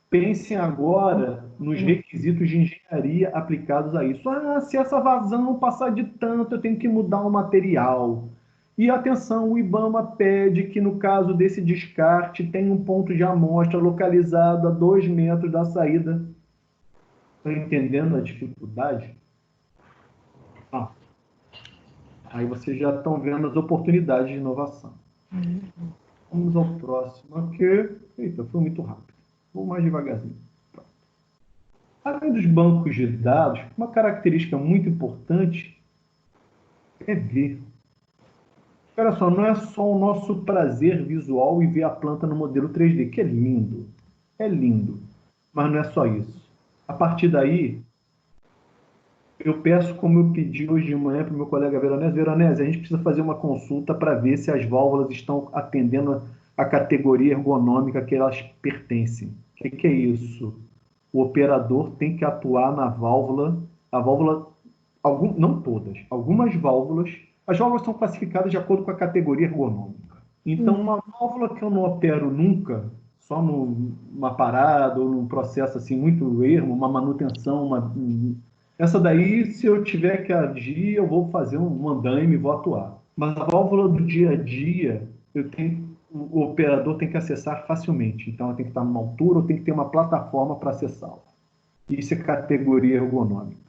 S2: Pensem agora nos requisitos de engenharia aplicados a isso. Se essa vazão passar de tanto, eu tenho que mudar o material. E atenção, o IBAMA pede que, no caso desse descarte, tenha um ponto de amostra localizado a 2 metros da saída. Estão entendendo a dificuldade? Aí vocês já estão vendo as oportunidades de inovação. Vamos ao próximo aqui. Eita, foi muito rápido. Vou mais devagarzinho. Pronto. Além dos bancos de dados, uma característica muito importante é ver. Olha só, não é só o nosso prazer visual e ver a planta no modelo 3D, que é lindo. É lindo. Mas não é só isso. A partir daí, eu peço, como eu pedi hoje de manhã para o meu colega Veronese, Veronese, a gente precisa fazer uma consulta para ver se as válvulas estão atendendo a categoria ergonômica que elas pertencem. O que é isso? O operador tem que atuar na válvula, não todas, algumas válvulas, as válvulas são classificadas de acordo com a categoria ergonômica. Então, uma válvula que eu não opero nunca, só numa parada ou num processo assim muito ermo, uma manutenção, Essa daí, se eu tiver que agir, eu vou fazer um andaime e vou atuar. Mas a válvula do dia a dia, o operador tem que acessar facilmente. Então, ela tem que estar numa altura ou tem que ter uma plataforma para acessá-la. Isso é categoria ergonômica.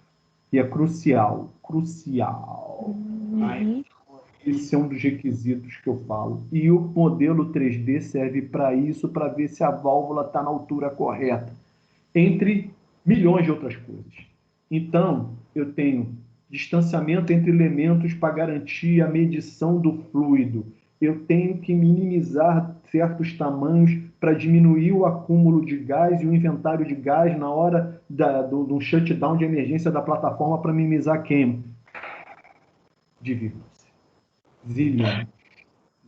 S2: E é crucial, crucial. Esse é um dos requisitos que eu falo. E o modelo 3D serve para isso, para ver se a válvula está na altura correta, entre milhões de outras coisas. Então, eu tenho distanciamento entre elementos para garantir a medição do fluido. Eu tenho que minimizar certos tamanhos para diminuir o acúmulo de gás e o inventário de gás na hora do shutdown de emergência da plataforma para minimizar a queima. Divirtam-se. Zilhões.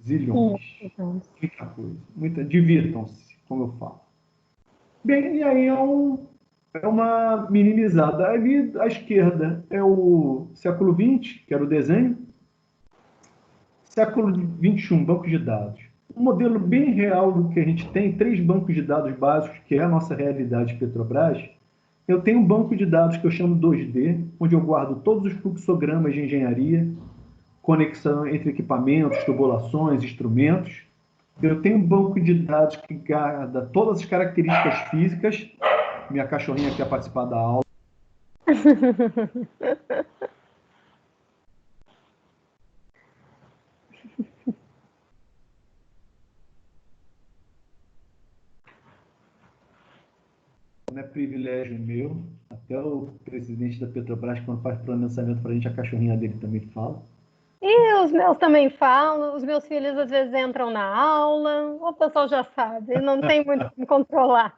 S2: Zilhões. Muita coisa. Divirtam-se, como eu falo. Bem, e aí é uma minimizada. Ali à esquerda é o século XX, que era o desenho. Século XXI, banco de dados. Um modelo bem real do que a gente tem, 3 bancos de dados básicos, que é a nossa realidade Petrobras. Eu tenho um banco de dados que eu chamo 2D, onde eu guardo todos os fluxogramas de engenharia, conexão entre equipamentos, tubulações, instrumentos. Eu tenho um banco de dados que guarda todas as características físicas. Minha cachorrinha quer participar da aula. Não é privilégio meu. Até o presidente da Petrobras, quando faz pronunciamento para a gente, a cachorrinha dele também fala.
S1: E os meus também falam, os meus filhos às vezes entram na aula, o pessoal já sabe, não tem muito como controlar.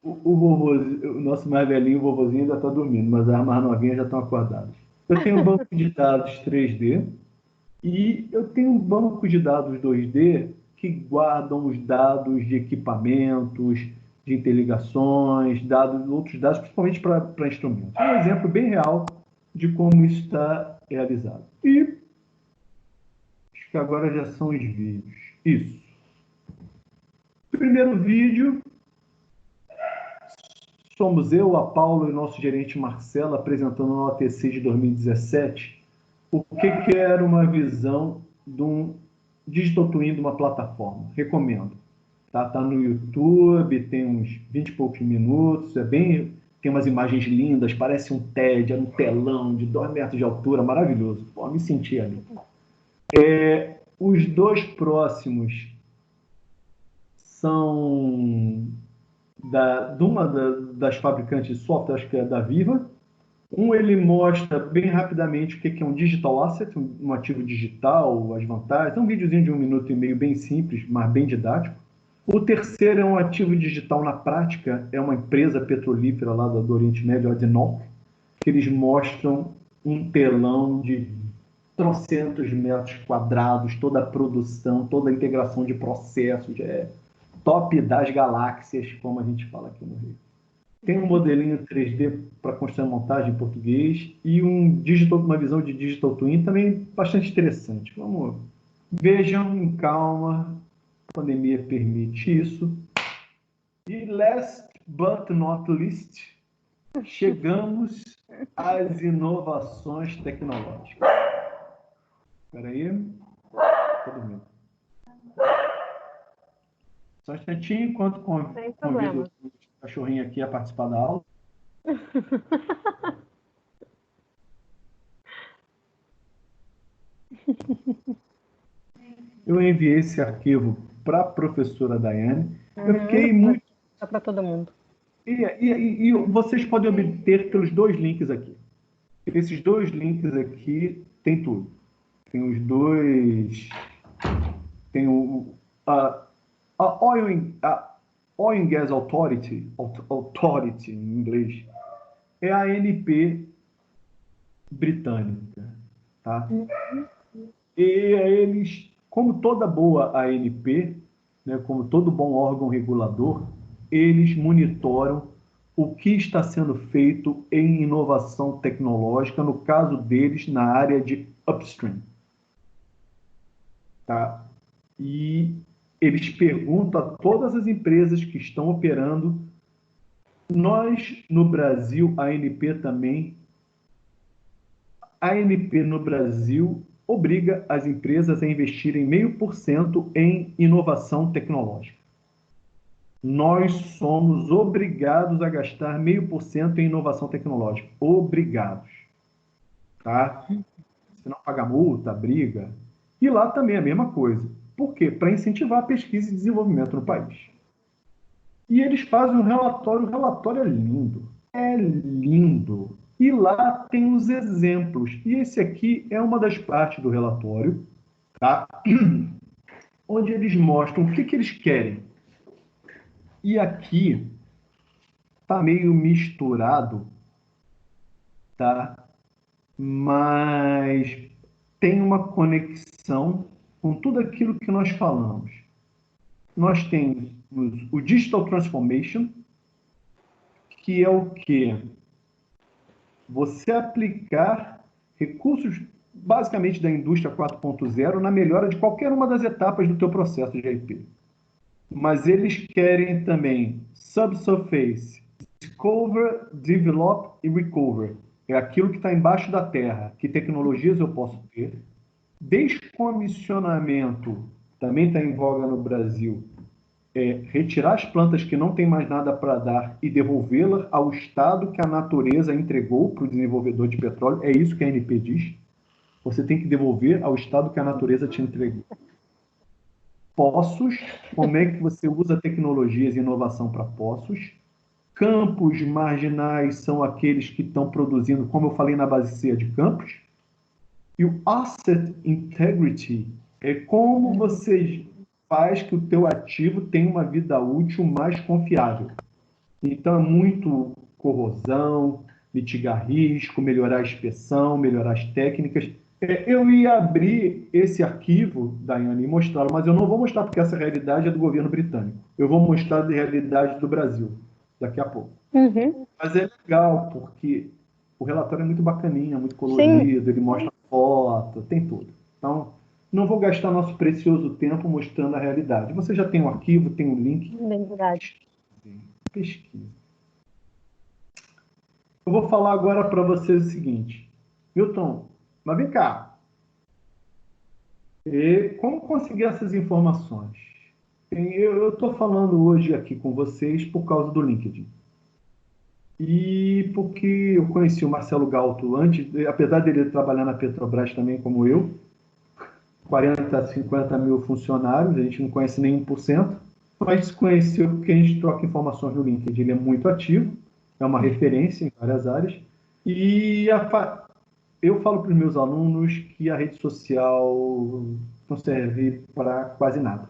S2: O nosso mais velhinho, o vovozinho, ainda está dormindo, mas as mais novinhas já estão acordadas. Eu tenho um banco de dados 3D e eu tenho um banco de dados 2D que guardam os dados de equipamentos, de interligações, outros dados, principalmente para instrumentos. Um exemplo bem real de como isso está realizado. E acho que agora já são os vídeos. Isso. O primeiro vídeo, somos eu, a Paula e o nosso gerente Marcelo apresentando no OTC de 2017 o que era uma visão de um Digital Twin de uma plataforma. Recomendo. Tá no YouTube, tem uns 20 e poucos minutos, tem umas imagens lindas, parece um TED, um telão de 2 metros de altura, maravilhoso. Pô, me senti ali. Os 2 próximos são de uma das fabricantes de software, acho que é da Viva. Ele mostra bem rapidamente o que é um digital asset, um ativo digital, as vantagens. É um videozinho de 1 minuto e meio, bem simples, mas bem didático. O terceiro é um ativo digital na prática, é uma empresa petrolífera lá do Oriente Médio, a Adnoc, que eles mostram um telão de trocentos metros quadrados, toda a produção, toda a integração de processos, top das galáxias, como a gente fala aqui no Rio. Tem um modelinho 3D para construir montagem em português e uma visão de Digital Twin também bastante interessante. Vamos, vejam em calma, a pandemia permite isso. E last but not least, chegamos às inovações tecnológicas. Espera aí. Estou dormindo. Só um instantinho, enquanto convido o cachorrinho aqui a participar da aula. Eu enviei esse arquivo para a professora Daiane. Eu fiquei muito...
S1: Para todo mundo.
S2: E vocês podem obter pelos 2 links aqui. Esses 2 links aqui tem tudo. Tem os 2... Tem a Oil and Gas Authority em inglês, é a ANP britânica, tá? E eles, como toda boa ANP, né, como todo bom órgão regulador, eles monitoram o que está sendo feito em inovação tecnológica, no caso deles, na área de upstream. Tá? E eles perguntam a todas as empresas que estão operando Nós, no Brasil, a ANP também, a ANP no Brasil obriga as empresas a investirem 0,5% em inovação tecnológica. Nós somos obrigados a gastar 0,5% em inovação tecnológica. Obrigados. Tá? Se não paga multa, briga. E lá também é a mesma coisa. Por quê? Para incentivar a pesquisa e desenvolvimento no país. E eles fazem um relatório, o relatório é lindo. É lindo. E lá tem os exemplos. E esse aqui é uma das partes do relatório, tá? Onde eles mostram o que eles querem. E aqui está meio misturado, tá? Mas tem uma conexão com tudo aquilo que nós falamos. Nós temos o Digital Transformation, que é o quê? Você aplicar recursos, basicamente, da indústria 4.0 na melhora de qualquer uma das etapas do teu processo de IP. Mas eles querem também subsurface, discover, develop e recover. É aquilo que está embaixo da terra. Que tecnologias eu posso ter? Descomissionamento, também está em voga no Brasil. Retirar as plantas que não têm mais nada para dar e devolvê-las ao estado que a natureza entregou para o desenvolvedor de petróleo. É isso que a ANP diz. Você tem que devolver ao estado que a natureza te entregou. Poços, como é que você usa tecnologias e inovação para poços. Campos marginais são aqueles que estão produzindo, como eu falei na base C, de campos. E o Asset Integrity é como você faz que o teu ativo tenha uma vida útil mais confiável. Então, é muito corrosão, mitigar risco, melhorar a inspeção, melhorar as técnicas. Eu ia abrir esse arquivo, Daiane, e mostrá-lo, mas eu não vou mostrar porque essa realidade é do governo britânico. Eu vou mostrar a realidade do Brasil, daqui a pouco.
S1: Uhum.
S2: Mas é legal, porque o relatório é muito bacaninha, muito colorido, ele mostra foto, tem tudo. Então, não vou gastar nosso precioso tempo mostrando a realidade. Você já tem o arquivo, tem o link.
S1: Bem verdade.
S2: Pesquisa. Eu vou falar agora para vocês o seguinte. Milton, mas vem cá. Como conseguir essas informações? Eu estou falando hoje aqui com vocês por causa do LinkedIn. E porque eu conheci o Marcelo Galto antes, apesar dele trabalhar na Petrobras também como eu, 40 a 50 mil funcionários, a gente não conhece nem 1%, mas conheceu porque a gente troca informações no LinkedIn. Ele é muito ativo, é uma referência em várias áreas. E eu falo para os meus alunos que a rede social não serve para quase nada,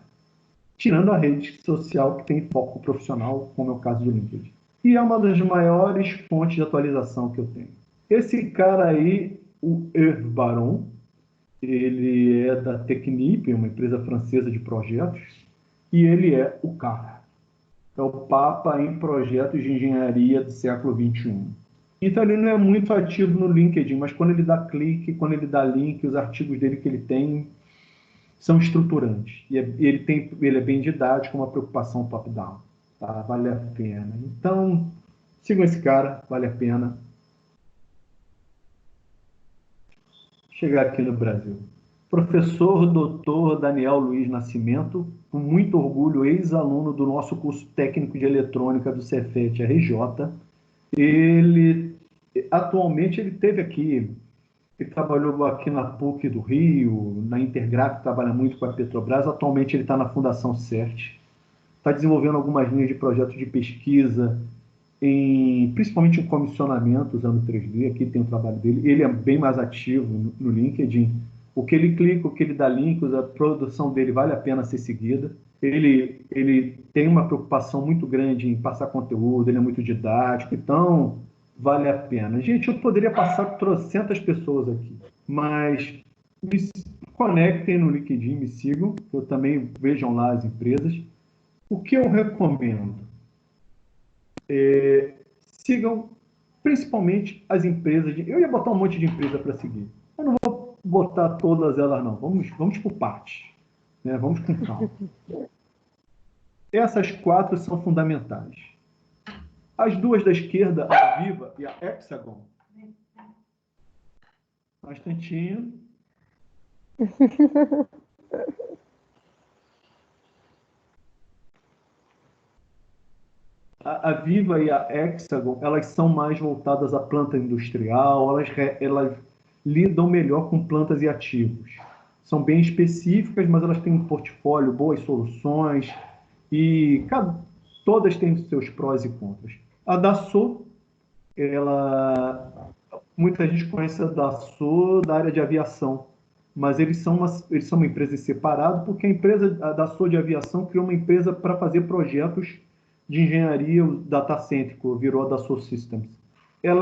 S2: tirando a rede social que tem foco profissional, como é o caso do LinkedIn. E é uma das maiores fontes de atualização que eu tenho. Esse cara aí, o Hervé Baron, ele é da Technip, uma empresa francesa de projetos, e ele é o cara. É o papa em projetos de engenharia do século XXI. Então ele não é muito ativo no LinkedIn, mas quando ele dá clique, quando ele dá link, os artigos dele que ele tem são estruturantes. E ele é bem didático, uma preocupação top-down. Tá? Vale a pena. Então, sigam esse cara, vale a pena. Chegar aqui no Brasil. Professor Dr. Daniel Luiz Nascimento, com muito orgulho, ex-aluno do nosso curso técnico de eletrônica do Cefet RJ. Atualmente, ele esteve aqui, ele trabalhou aqui na PUC do Rio, na Intergraf, trabalha muito com a Petrobras. Atualmente, ele está na Fundação CERT. Está desenvolvendo algumas linhas de projetos de pesquisa, principalmente em comissionamento, usando 3D. Aqui tem o trabalho dele. Ele é bem mais ativo no LinkedIn. O que ele clica, o que ele dá links, a produção dele vale a pena ser seguida. Ele tem uma preocupação muito grande em passar conteúdo, ele é muito didático, então vale a pena. Gente, eu poderia passar 300 pessoas aqui, mas me conectem no LinkedIn, me sigam, eu também vejam lá as empresas. O que eu recomendo? Sigam principalmente as empresas. Eu ia botar um monte de empresa para seguir. Eu não vou botar todas elas, não. Vamos por partes. Né? Vamos com calma. Essas 4 são fundamentais. As duas da esquerda, a Viva e a Hexagon. Um instantinho. A Viva e a Hexagon, elas são mais voltadas à planta industrial, elas lidam melhor com plantas e ativos. São bem específicas, mas elas têm um portfólio, boas soluções, e todas têm seus prós e contras. A Dassault, muita gente conhece a Dassault da área de aviação, mas eles são uma empresa separada, porque a Dassault de aviação criou uma empresa para fazer projetos de engenharia data-cêntrico, virou a Dassault Systems. A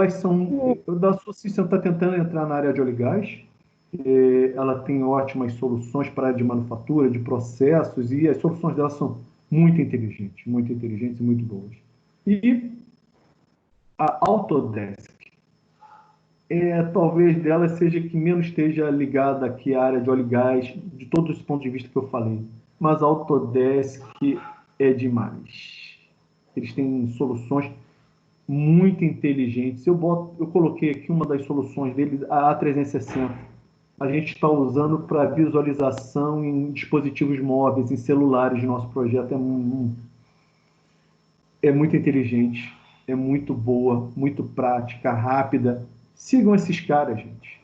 S2: Dassault Systems está tentando entrar na área de óleo e gás. Ela tem ótimas soluções para a área de manufatura, de processos, e as soluções dela são muito inteligentes e muito boas. E a Autodesk, talvez dela seja que menos esteja ligada aqui à área de óleo e gás, de todos os pontos de vista que eu falei. Mas a Autodesk é demais. Eles têm soluções muito inteligentes. Eu coloquei aqui uma das soluções deles, a A360. A gente está usando para visualização em dispositivos móveis, em celulares. Nosso projeto é muito inteligente, é muito boa, muito prática, rápida. Sigam esses caras, gente.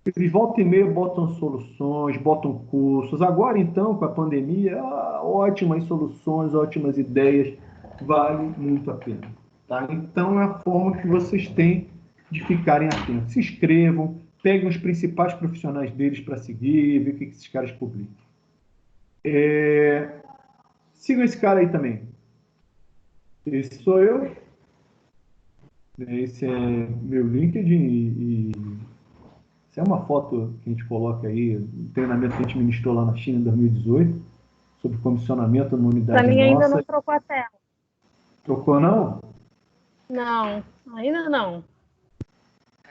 S2: Eles volta e meia botam soluções, botam cursos. Agora, então, com a pandemia, ótimas soluções, ótimas ideias. Vale muito a pena. Tá? Então, é a forma que vocês têm de ficarem atentos. Se inscrevam, peguem os principais profissionais deles para seguir, ver o que esses caras publicam. Sigam esse cara aí também. Esse sou eu. Esse é meu LinkedIn e essa é uma foto que a gente coloca aí, um treinamento que a gente ministrou lá na China em 2018, sobre comissionamento numa unidade nossa.
S1: Para mim ainda não trocou a tela.
S2: Trocou, não?
S1: Não, ainda não.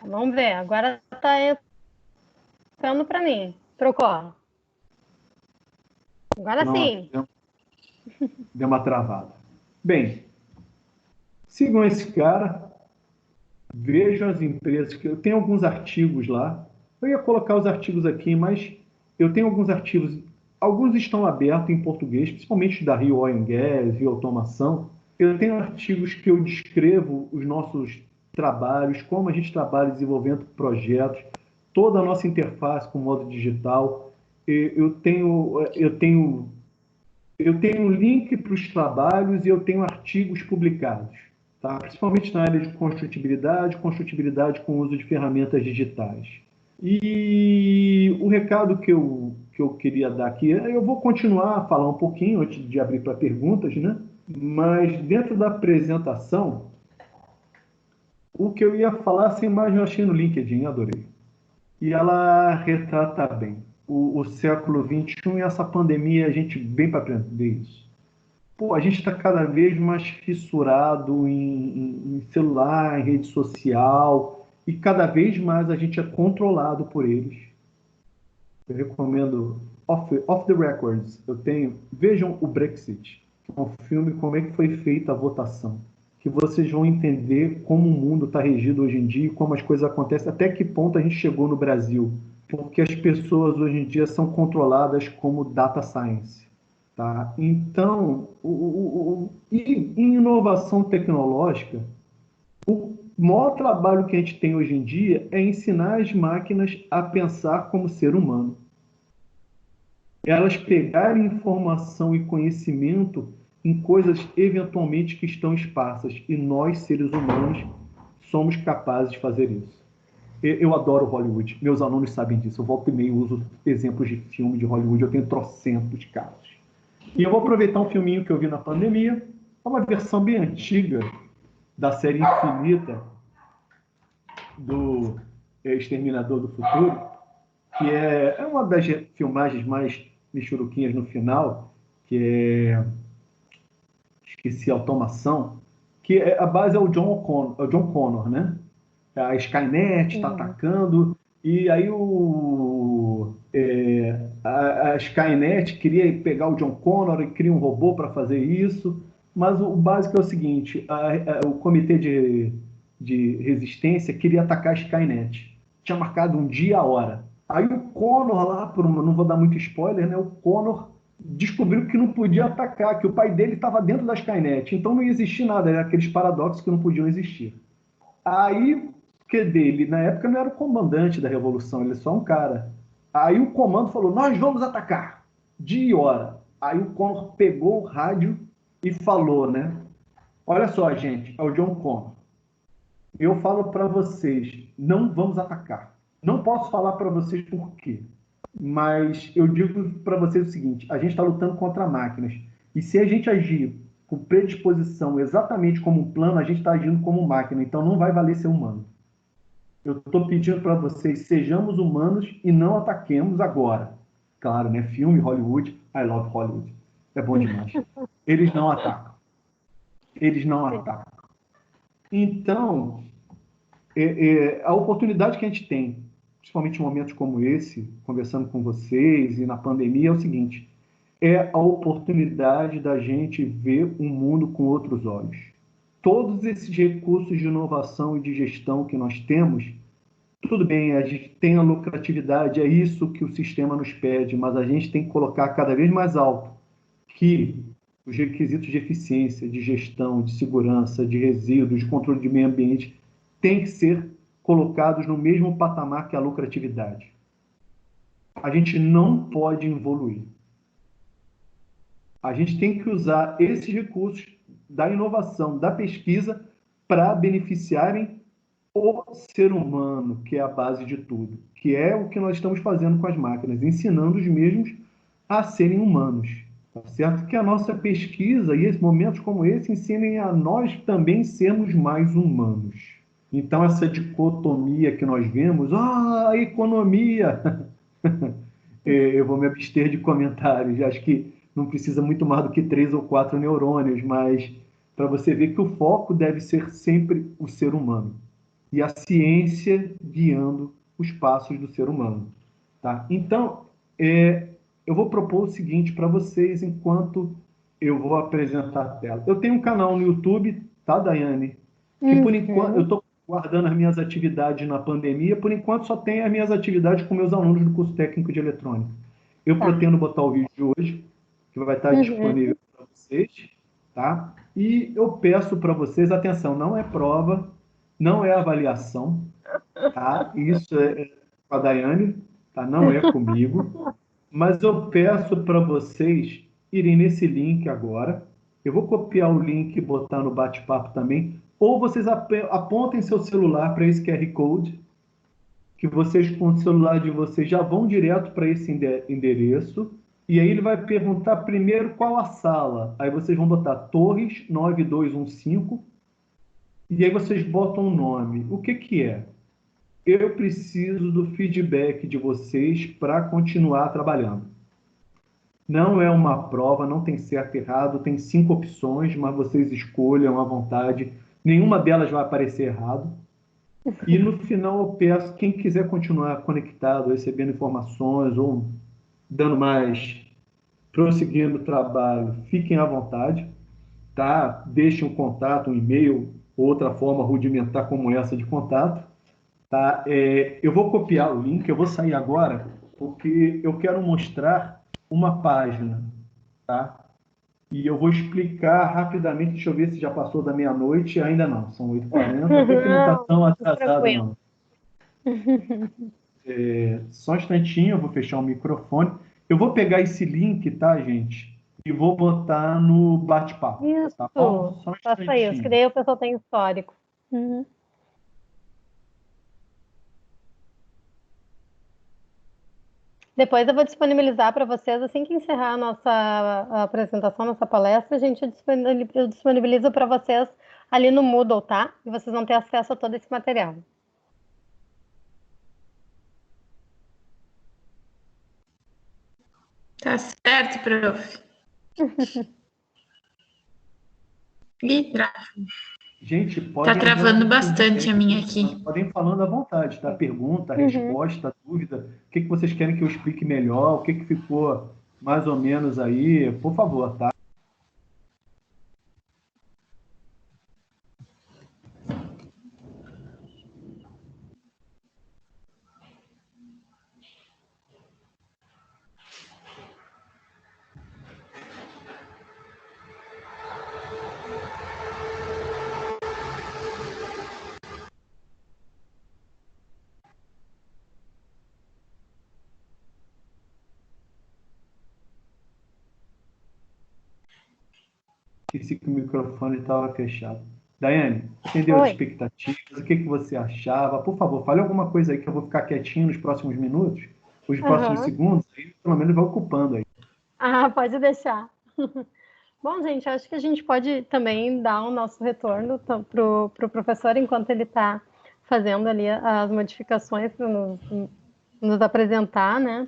S1: Vamos ver, agora está entrando para mim. Trocou. Agora
S2: Não,
S1: sim.
S2: Deu uma travada. Bem, sigam esse cara, vejam as empresas, que eu tenho alguns artigos lá. Eu ia colocar os artigos aqui, mas eu tenho alguns artigos, alguns estão abertos em português, principalmente da Rio Oil and Gas, Rio Automação. Eu tenho artigos que eu descrevo os nossos trabalhos, como a gente trabalha desenvolvendo projetos, toda a nossa interface com o modo digital. Eu tenho link para os trabalhos e eu tenho artigos publicados, tá? Principalmente na área de construtibilidade com o uso de ferramentas digitais. E o recado que eu queria dar aqui, eu vou continuar a falar um pouquinho antes de abrir para perguntas, né? Mas dentro da apresentação, o que eu ia falar, essa imagem eu achei no LinkedIn, adorei. E ela retrata bem o século XXI e essa pandemia, a gente vem para aprender isso. Pô, a gente está cada vez mais fissurado em celular, em rede social, e cada vez mais a gente é controlado por eles. Eu recomendo Off the Records. Vejam o Brexit, que é um filme, como é que foi feita a votação, que vocês vão entender como o mundo está regido hoje em dia, como as coisas acontecem, até que ponto a gente chegou no Brasil, porque as pessoas hoje em dia são controladas como data science. Tá? Então, em inovação tecnológica, o maior trabalho que a gente tem hoje em dia é ensinar as máquinas a pensar como ser humano. Elas pegarem informação e conhecimento em coisas eventualmente que estão esparsas, e nós, seres humanos, somos capazes de fazer isso. Eu adoro Hollywood, meus alunos sabem disso, eu volto e meio uso exemplos de filme de Hollywood, eu tenho trocentos casos. E eu vou aproveitar um filminho que eu vi na pandemia, é uma versão bem antiga da série Infinita do Exterminador do Futuro, que é uma das filmagens mais michuruquinhas no final, que é... esqueci a automação, que a base é o John Connor, né? A Skynet está atacando, e aí a Skynet queria pegar o John Connor e cria um robô para fazer isso, Mas o básico é o seguinte, o comitê de resistência queria atacar a Skynet. Tinha marcado um dia, a hora. Aí o Connor lá, não vou dar muito spoiler, né? O Connor descobriu que não podia atacar, que o pai dele estava dentro da Skynet. Então não ia existir nada, era aqueles paradoxos que não podiam existir. Aí, que dele, na época não era o comandante da revolução, ele é só um cara. Aí o comando falou, nós vamos atacar, dia e hora. Aí o Connor pegou o rádio e falou, né? Olha só, gente, é o John Connor. Eu falo para vocês, não vamos atacar. Não posso falar para vocês por quê. Mas eu digo para vocês o seguinte, a gente está lutando contra máquinas. E se a gente agir com predisposição exatamente como um plano, a gente está agindo como máquina. Então não vai valer ser humano. Eu estou pedindo para vocês, sejamos humanos e não ataquemos agora. Claro, né? Filme, Hollywood, I love Hollywood. É bom demais. Eles não atacam. Eles não atacam. Então, a oportunidade que a gente tem, principalmente em momentos como esse, conversando com vocês e na pandemia, é o seguinte, é a oportunidade da gente ver o mundo com outros olhos. Todos esses recursos de inovação e de gestão que nós temos, tudo bem, a gente tem a lucratividade, é isso que o sistema nos pede, mas a gente tem que colocar cada vez mais alto que os requisitos de eficiência, de gestão, de segurança, de resíduos, de controle de meio ambiente, têm que ser colocados no mesmo patamar que a lucratividade. A gente não pode evoluir. A gente tem que usar esses recursos da inovação, da pesquisa, para beneficiarem o ser humano, que é a base de tudo, que é o que nós estamos fazendo com as máquinas, ensinando os mesmos a serem humanos. Tá certo? Que a nossa pesquisa e momentos como esse ensinem a nós também sermos mais humanos. Então, essa dicotomia que nós vemos, a economia, eu vou me abster de comentários, acho que não precisa muito mais do que 3 ou 4 neurônios, mas para você ver que o foco deve ser sempre o ser humano e a ciência guiando os passos do ser humano. Tá? Então, eu vou propor o seguinte para vocês enquanto eu vou apresentar a tela. Eu tenho um canal no YouTube, tá, Daiane? Que por enquanto eu estou guardando as minhas atividades na pandemia, por enquanto só tenho as minhas atividades com meus alunos do curso técnico de eletrônica. Eu pretendo botar o vídeo de hoje, que vai estar disponível para vocês, tá? E eu peço para vocês, atenção, não é prova, não é avaliação, tá? Isso é com a Daiane, tá? Não é comigo. Mas eu peço para vocês irem nesse link agora. Eu vou copiar o link e botar no bate-papo também. Ou vocês apontem seu celular para esse QR Code, que vocês com o celular de vocês já vão direto para esse endereço. E aí ele vai perguntar primeiro qual a sala. Aí vocês vão botar Torres 9215. E aí vocês botam o nome. O que é? Eu preciso do feedback de vocês para continuar trabalhando. Não é uma prova, não tem certo e errado, tem 5 opções, mas vocês escolham à vontade. Nenhuma delas vai aparecer errado. E no final eu peço, quem quiser continuar conectado, recebendo informações ou dando mais, prosseguindo o trabalho, fiquem à vontade, tá? Deixem um contato, um e-mail, outra forma rudimentar como essa de contato. Tá? Eu vou copiar o link, eu vou sair agora, porque eu quero mostrar uma página, tá? E eu vou explicar rapidamente, deixa eu ver se já passou da meia-noite, ainda não, são 8h40, até que não está tão atrasado não. Só um instantinho, eu vou fechar o microfone. Eu vou pegar esse link, tá, gente? E vou botar no bate-papo.
S1: Isso,
S2: tá bom? Só um
S1: faça isso, que daí o pessoal tem histórico. Depois eu vou disponibilizar para vocês, assim que encerrar a nossa apresentação, nossa palestra, eu disponibilizo para vocês ali no Moodle, tá? E vocês vão ter acesso a todo esse material.
S4: Tá certo, prof. Ih,
S2: Gente,
S4: tá travando bastante a minha aqui.
S2: Podem falando à vontade, tá? Pergunta, resposta, dúvida. O que vocês querem que eu explique melhor? O que ficou mais ou menos aí? Por favor, tá? Esqueci que o microfone estava fechado. Daiane, entendeu as
S1: Oi.
S2: expectativas? O que que você achava? Por favor, fale alguma coisa aí que eu vou ficar quietinho nos próximos minutos, os próximos
S1: Aham.
S2: segundos, aí pelo menos vai ocupando aí.
S1: Ah, pode deixar. Bom, gente, acho que a gente pode também dar o nosso retorno para o professor enquanto ele está fazendo ali as modificações para nos apresentar, né?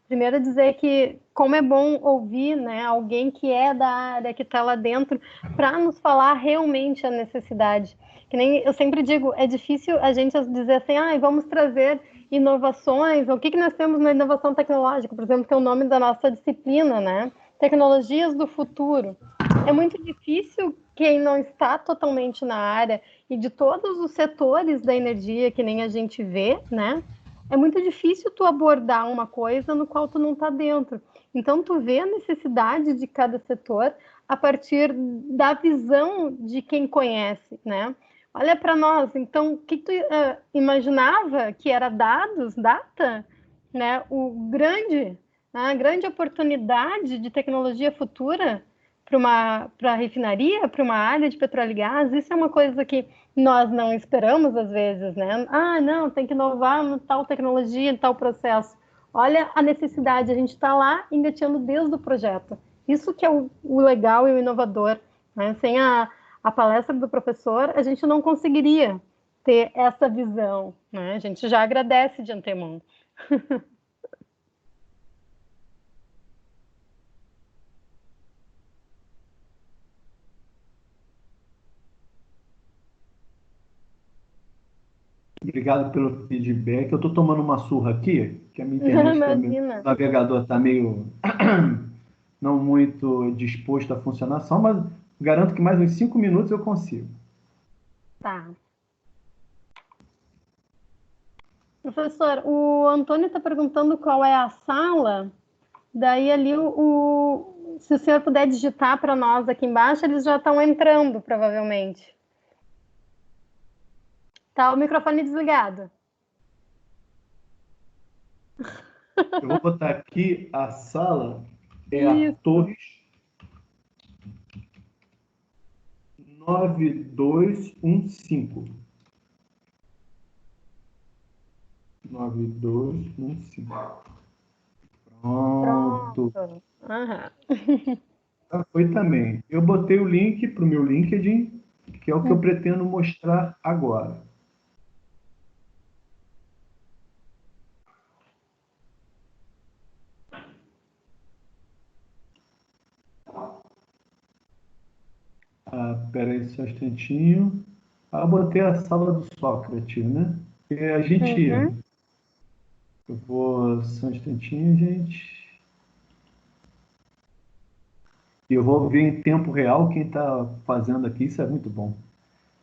S1: Primeiro dizer que como é bom ouvir, né, alguém que é da área, que está lá dentro, para nos falar realmente a necessidade. Que nem eu sempre digo, é difícil a gente dizer assim, vamos trazer inovações, o que nós temos na inovação tecnológica, por exemplo, que é o nome da nossa disciplina, né? Tecnologias do futuro. É muito difícil quem não está totalmente na área e de todos os setores da energia que nem a gente vê, né? É muito difícil tu abordar uma coisa no qual tu não está dentro. Então, tu vê a necessidade de cada setor a partir da visão de quem conhece, né? Olha para nós, então, o que tu imaginava que era dados, data, né? A grande oportunidade de tecnologia futura para a refinaria, para uma área de petróleo e gás, isso é uma coisa que nós não esperamos às vezes, né? Não, tem que inovar em tal tecnologia, em tal processo. Olha a necessidade, a gente está lá engateando desde o projeto. Isso que é o legal e o inovador, né? Sem a palestra do professor, a gente não conseguiria ter essa visão, né? A gente já agradece de antemão.
S2: Obrigado pelo feedback. Eu estou tomando uma surra aqui, que a minha internet, o
S1: Imagina.
S2: navegador está meio não muito disposto a funcionar, só, mas garanto que mais uns 5 minutos eu consigo.
S1: Tá. Professor, o Antônio está perguntando qual é a sala. Daí ali se o senhor puder digitar para nós aqui embaixo, eles já estão entrando, provavelmente. Tá o microfone desligado.
S2: Eu vou botar aqui a sala, é a
S1: Isso.
S2: Torres 9215. 9215. Pronto.
S1: Pronto. Aham.
S2: Foi também. Eu botei o link para o meu LinkedIn, que é o que eu pretendo mostrar agora. Peraí só um instantinho. Eu botei a sala do Sócrates, né? E a gente.
S1: Uhum.
S2: Eu vou. Só um instantinho, gente. E eu vou ver em tempo real quem está fazendo aqui. Isso é muito bom.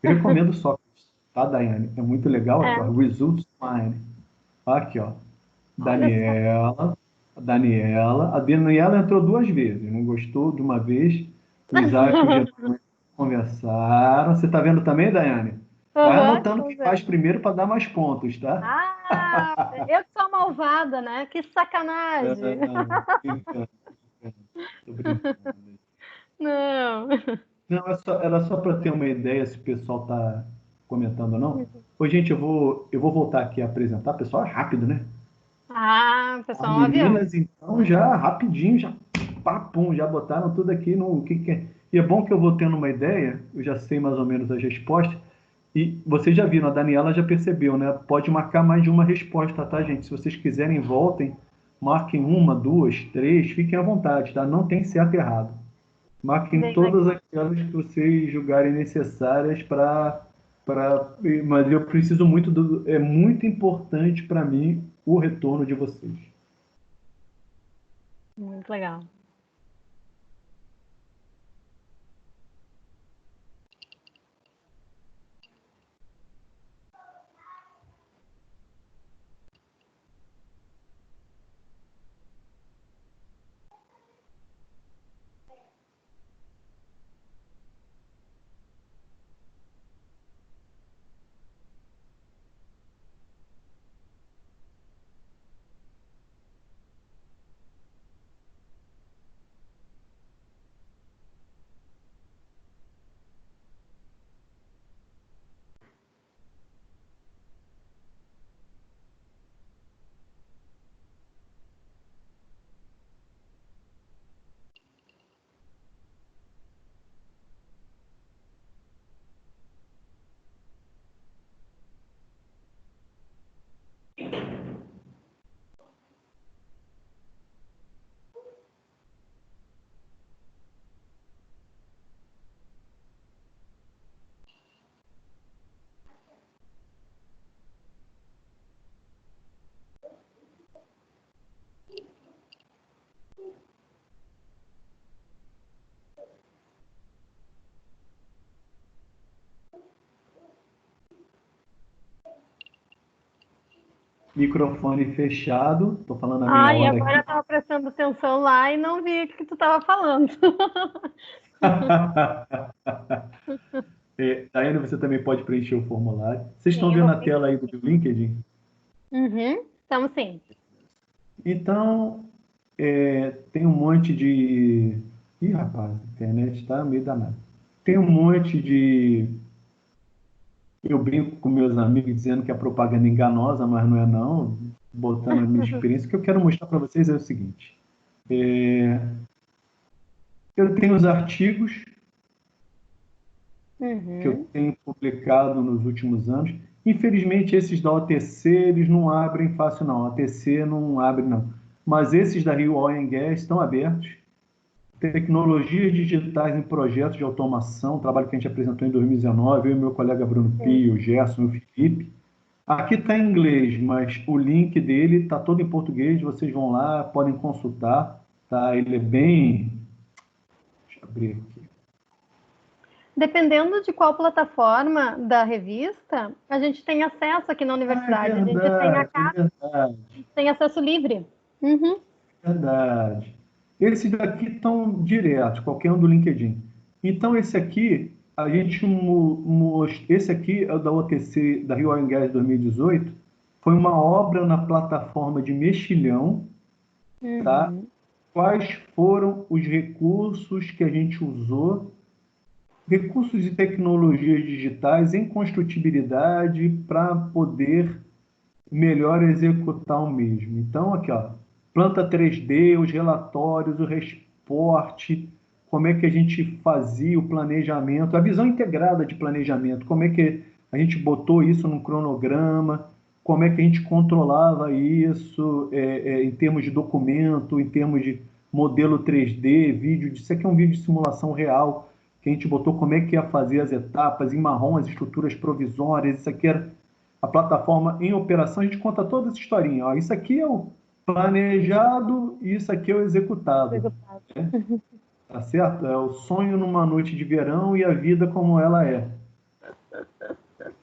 S2: Eu recomendo o Sócrates, tá, Daiane? É muito legal aqui, ó.
S1: É,
S2: Results Fine. Aqui, ó.
S1: olha só.
S2: Daniela. A Daniela entrou 2 vezes. Não gostou de uma vez. O Isaac e o Getúlio conversaram. Você está vendo também, Daiane? Vai
S1: Aham,
S2: anotando
S1: tô
S2: quem faz
S1: vendo.
S2: primeiro para dar mais pontos, tá?
S1: Eu que sou malvada, né? Que sacanagem.
S2: Brincando, tô brincando.
S1: Não.
S2: Não, era só para ter uma ideia se o pessoal está comentando ou não. Ô, gente, eu vou voltar aqui a apresentar. Pessoal, é rápido, né? As
S1: Pessoal, um avião.
S2: meninas, então, já rapidinho, já papum, já botaram tudo aqui no que é. E é bom que eu vou tendo uma ideia, eu já sei mais ou menos as respostas. E vocês já viram, a Daniela já percebeu, né? Pode marcar mais de uma resposta, tá, gente? Se vocês quiserem, voltem, marquem uma, duas, três, fiquem à vontade, tá? Não tem certo e errado. Marquem
S1: Bem
S2: todas
S1: legal.
S2: aquelas que vocês julgarem necessárias mas eu preciso muito é muito importante para mim o retorno de vocês.
S1: Muito legal.
S2: Microfone fechado. Estou falando a minha
S1: Ai,
S2: hora
S1: agora eu
S2: aqui.
S1: estava prestando atenção lá e não vi o que tu estava falando.
S2: Daiane, você também pode preencher o formulário. Vocês estão
S1: Sim, eu
S2: vendo
S1: vou
S2: a tela aí do meu LinkedIn?
S1: Uhum, estamos sim.
S2: Então, tem um monte de... Ih, rapaz, a internet está meio danada. Tem um monte de... Eu brinco com meus amigos dizendo que a propaganda é enganosa, mas não é não. Botando a minha experiência. O que eu quero mostrar para vocês é o seguinte. Eu tenho os artigos que eu
S1: Uhum.
S2: tenho publicado nos últimos anos. Infelizmente, esses da OTC, eles não abrem fácil, não. A OTC não abre, não. Mas esses da Rio Oil and Gas estão abertos. Tecnologias digitais em projetos de automação, trabalho que a gente apresentou em 2019, eu e meu colega Bruno
S1: Sim.
S2: Pio, o Gerson e o Felipe. Aqui está em inglês, mas o link dele está todo em português, vocês vão lá, podem consultar. Tá? Ele é bem... Deixa eu abrir aqui.
S1: Dependendo de qual plataforma da revista, a gente tem acesso aqui na
S2: Ah, é
S1: universidade. A gente
S2: verdade, é verdade.
S1: tem acesso livre. Uhum.
S2: Verdade. Esses daqui estão diretos, qualquer um do LinkedIn. Então, esse aqui, a gente esse aqui é o da OTC, da Rio Oil and Gas 2018, foi uma obra na plataforma de mexilhão, tá?
S1: Uhum.
S2: Quais foram os recursos que a gente usou, recursos e tecnologias digitais em construtibilidade para poder melhor executar o mesmo. Então, aqui, ó, planta 3D, os relatórios, o reporte, como é que a gente fazia o planejamento, a visão integrada de planejamento, como é que a gente botou isso num cronograma, como é que a gente controlava isso em termos de documento, em termos de modelo 3D, vídeo, isso aqui é um vídeo de simulação real, que a gente botou como é que ia fazer as etapas, em marrom as estruturas provisórias, isso aqui era a plataforma em operação, a gente conta toda essa historinha. Ó, isso aqui é o planejado e isso aqui é o executado.
S1: Executado.
S2: Né? Tá certo? É o sonho numa noite de verão e a vida como ela é.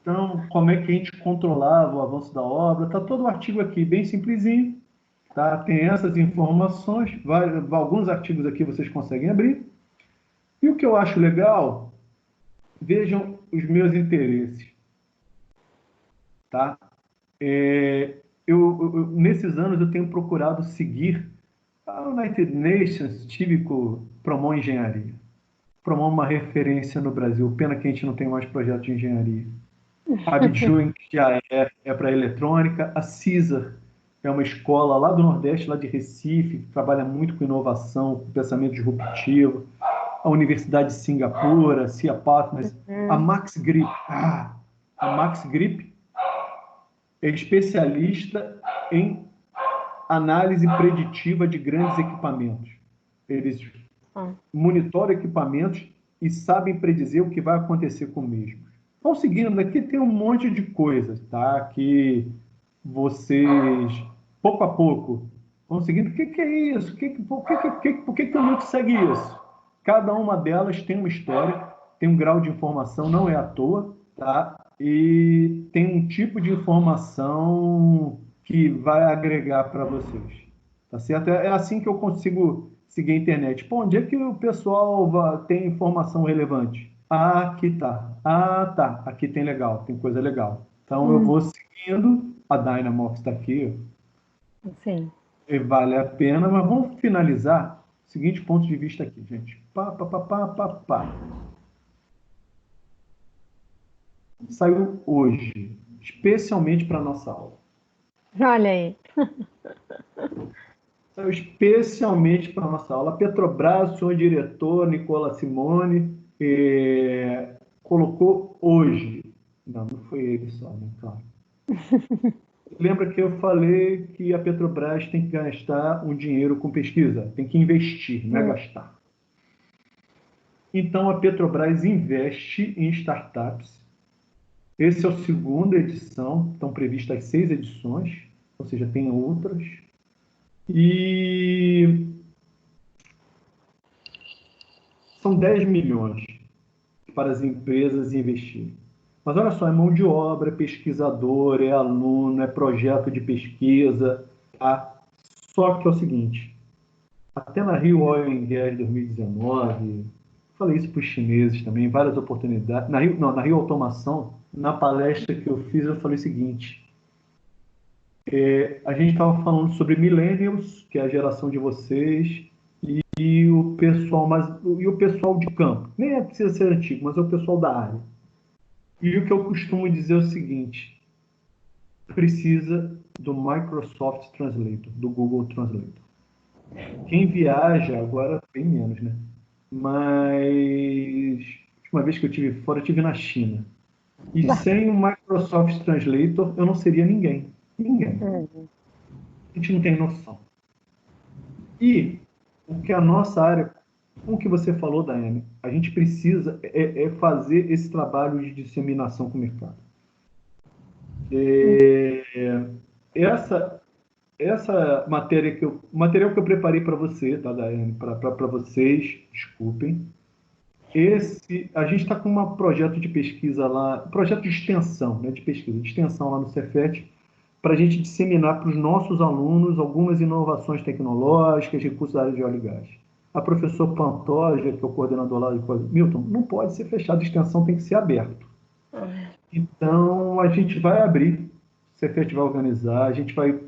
S2: Então, como é que a gente controlava o avanço da obra? Tá todo o artigo aqui, bem simplesinho. Tá? Tem essas informações, alguns artigos aqui vocês conseguem abrir. E o que eu acho legal, vejam os meus interesses. Tá? Nesses anos eu tenho procurado seguir a United Nations, típico Promon Engenharia. Promon é uma referência no Brasil. Pena que a gente não tem mais projeto de engenharia. A Abjuin, que já é para eletrônica. A CISA é uma escola lá do Nordeste, lá de Recife, que trabalha muito com inovação, com pensamento disruptivo. A Universidade de Singapura, a CIA Partners. A Max Grip. A Max Grip é especialista em análise preditiva de grandes equipamentos. Eles monitoram equipamentos e sabem predizer o que vai acontecer com o mesmo. Então, seguindo aqui, tem um monte de coisas, tá? Que vocês, pouco a pouco, vão seguindo. O que é isso? Por que o Milk segue isso? Cada uma delas tem uma história, tem um grau de informação, não é à toa, tá? E tem um tipo de informação que vai agregar para vocês. Tá certo? É assim que eu consigo seguir a internet. Pô, onde é que o pessoal tem informação relevante? Ah, aqui tá. Ah, tá. Aqui tem legal, tem coisa legal. Então eu vou seguindo. A Dynamox está aqui.
S1: Sim.
S2: E vale a pena, mas vamos finalizar. Seguinte ponto de vista aqui, gente. Pá. Saiu hoje, especialmente para a nossa aula.
S1: Olha aí.
S2: Saiu especialmente para a nossa aula. A Petrobras, o senhor diretor, Nicola Simone, colocou hoje. Não foi ele só, né? Claro. Lembra que eu falei que a Petrobras tem que gastar um dinheiro com pesquisa, tem que investir, não é gastar. Então, a Petrobras investe em startups. Esse é a segunda edição, estão previstas 6 edições, ou seja, tem outras. E são 10 milhões para as empresas investirem. Mas olha só, é mão de obra, é pesquisador, é aluno, é projeto de pesquisa, tá? Só que é o seguinte, até na Rio Oil and Gas 2019, falei isso para os chineses também, várias oportunidades. Na Rio Automação, na palestra que eu fiz, eu falei o seguinte, a gente estava falando sobre millennials, que é a geração de vocês, e o pessoal de campo. Nem precisa ser antigo, mas é o pessoal da área. E o que eu costumo dizer é o seguinte, precisa do Microsoft Translator, do Google Translator. Quem viaja, agora bem menos, né? Mas a última vez que eu estive fora, eu estive na China. E sem o Microsoft Translator, eu não seria ninguém. Ninguém. A gente não tem noção. E o que a nossa área, o que você falou, Daiane, a gente precisa fazer esse trabalho de disseminação com o mercado. Essa material que eu preparei para você, tá, Daiane, para vocês, desculpem. A gente está com um projeto de pesquisa lá, projeto de extensão, né, de pesquisa, de extensão lá no Cefet, para a gente disseminar para os nossos alunos algumas inovações tecnológicas, recursos da área de óleo e gás. A professora Pantoja, que é o coordenador lá, Milton, não pode ser fechado, a extensão tem que ser aberto. Então, a gente vai abrir, o Cefet vai organizar, a gente vai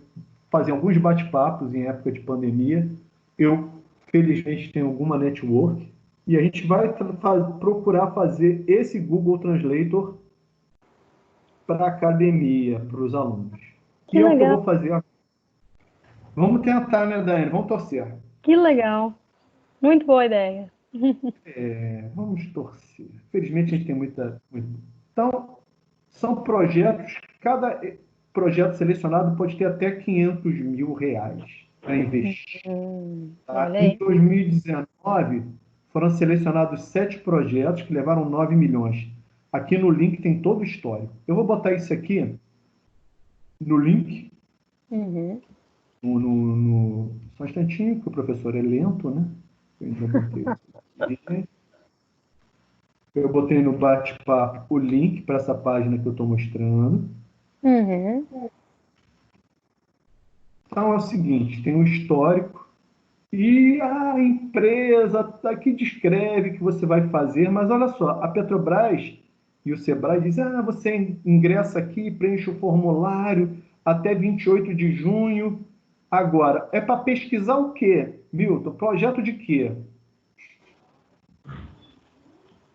S2: fazer alguns bate-papos em época de pandemia. Eu, felizmente, tenho alguma network, e a gente vai procurar fazer esse Google Translator para a academia, para os alunos.
S1: Que
S2: e é
S1: legal.
S2: o que eu vou fazer. Vamos tentar, né, Daiane? Vamos torcer.
S1: Que legal. Muito boa ideia.
S2: Vamos torcer. Felizmente, a gente tem muita... Então, são projetos... Cada projeto selecionado pode ter até R$500 mil para investir. Tá? Em 2019, foram selecionados 7 projetos que levaram 9 milhões. Aqui no link tem todo o histórico. Eu vou botar isso aqui no link. Só um instantinho, que o professor é lento, né? Eu botei no bate-papo o link para essa página que eu estou mostrando. Então é o seguinte, tem um histórico e a empresa aqui descreve o que você vai fazer, mas olha só, a Petrobras e o Sebrae dizem, você ingressa aqui, preenche o formulário até 28 de junho. Agora, é para pesquisar o quê, Milton? Projeto de quê?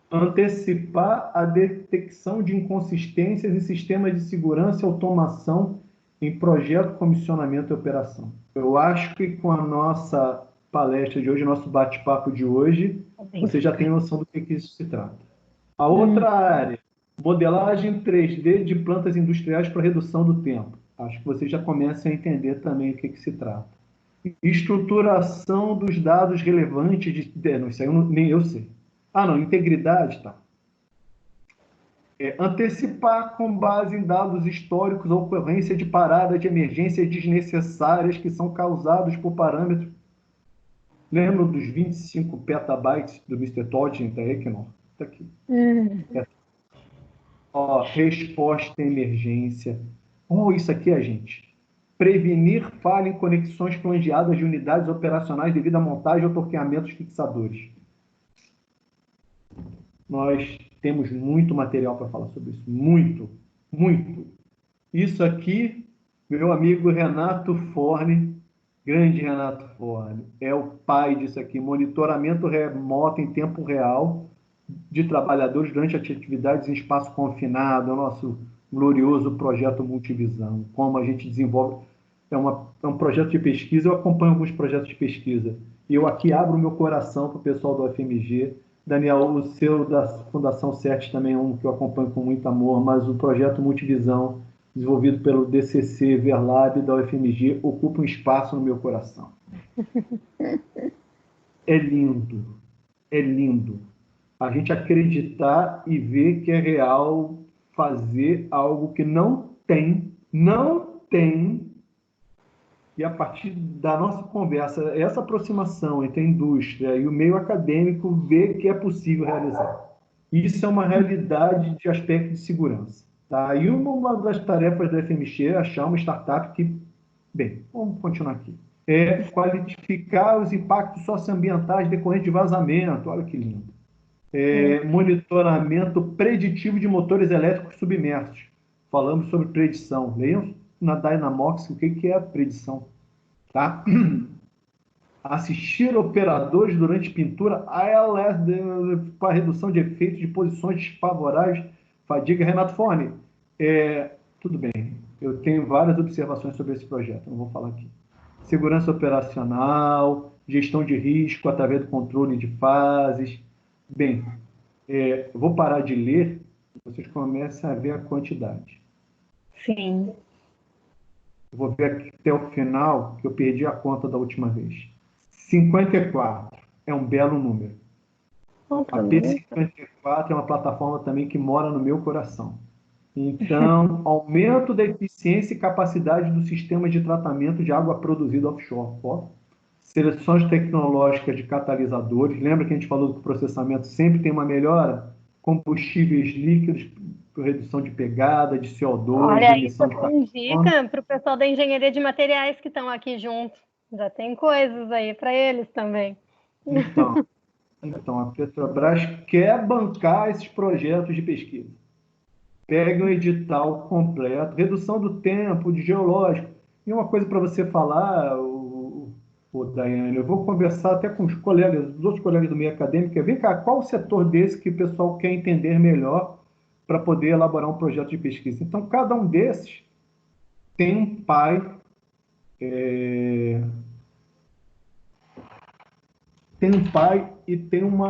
S2: Antecipar a detecção de inconsistências em sistemas de segurança e automação em projeto, comissionamento e operação. Eu acho que com a nossa palestra de hoje, nosso bate-papo de hoje, você já tem noção do que isso se trata. A outra área, modelagem 3D de plantas industriais para redução do tempo. Acho que você já começa a entender também o que se trata. Estruturação dos dados relevantes não, isso aí nem eu sei. Integridade, tá. Antecipar com base em dados históricos a ocorrência de paradas de emergência desnecessárias que são causados por parâmetros. Lembram dos 25 petabytes do Mr. Todd da Equinor? Está aqui. Resposta à emergência. Isso aqui, gente. Prevenir falha em conexões flangeadas de unidades operacionais devido à montagem ou torqueamento de fixadores. Nós temos muito material para falar sobre isso. Muito, muito. Isso aqui, meu amigo Renato Forne, grande Renato Forne, é o pai disso aqui. Monitoramento remoto em tempo real de trabalhadores durante atividades em espaço confinado. É o nosso glorioso projeto Multivisão. Como a gente desenvolve. É um projeto de pesquisa. Eu acompanho alguns projetos de pesquisa. E eu aqui abro o meu coração para o pessoal do UFMG. Daniel, o seu da Fundação CERT também é um que eu acompanho com muito amor, mas o projeto Multivisão, desenvolvido pelo DCC Verlab da UFMG, ocupa um espaço no meu coração. É lindo, é lindo. A gente acreditar e ver que é real fazer algo que não tem, e a partir da nossa conversa, essa aproximação entre a indústria e o meio acadêmico, ver que é possível realizar. Isso é uma realidade de aspecto de segurança. Tá? E uma das tarefas da FMX é achar uma startup que... Bem, vamos continuar aqui. É qualificar os impactos socioambientais decorrentes de vazamento. Olha que lindo. Monitoramento preditivo de motores elétricos submersos. Falamos sobre predição. Leiam na Dynamox o que é a predição. Tá? Assistir operadores durante pintura ALS para redução de efeitos de posições desfavoráveis, fadiga. Renato Forni, tudo bem, eu tenho várias observações sobre esse projeto, não vou falar aqui. Segurança operacional, gestão de risco através do controle de fases. Bem, eu vou parar de ler, vocês começam a ver a quantidade.
S1: Sim.
S2: Eu vou ver aqui até o final, que eu perdi a conta da última vez. 54 é um belo número. A P54 é uma plataforma também que mora no meu coração. Então, aumento da eficiência e capacidade do sistema de tratamento de água produzida offshore. Ó. Seleções tecnológicas de catalisadores. Lembra que a gente falou que o processamento sempre tem uma melhora? Combustíveis líquidos, redução de pegada, de CO2,
S1: Olha,
S2: de emissão de carbono.
S1: dica para o pessoal da engenharia de materiais que estão aqui junto. Já tem coisas aí para eles também.
S2: Então, a Petrobras quer bancar esses projetos de pesquisa. Pega o edital completo, redução do tempo, de geológico. E uma coisa para você falar, Daiane, eu vou conversar até com os outros colegas do meio acadêmico. Vem cá, qual o setor desse que o pessoal quer entender melhor para poder elaborar um projeto de pesquisa? Então, cada um desses tem um pai... tem um pai e tem um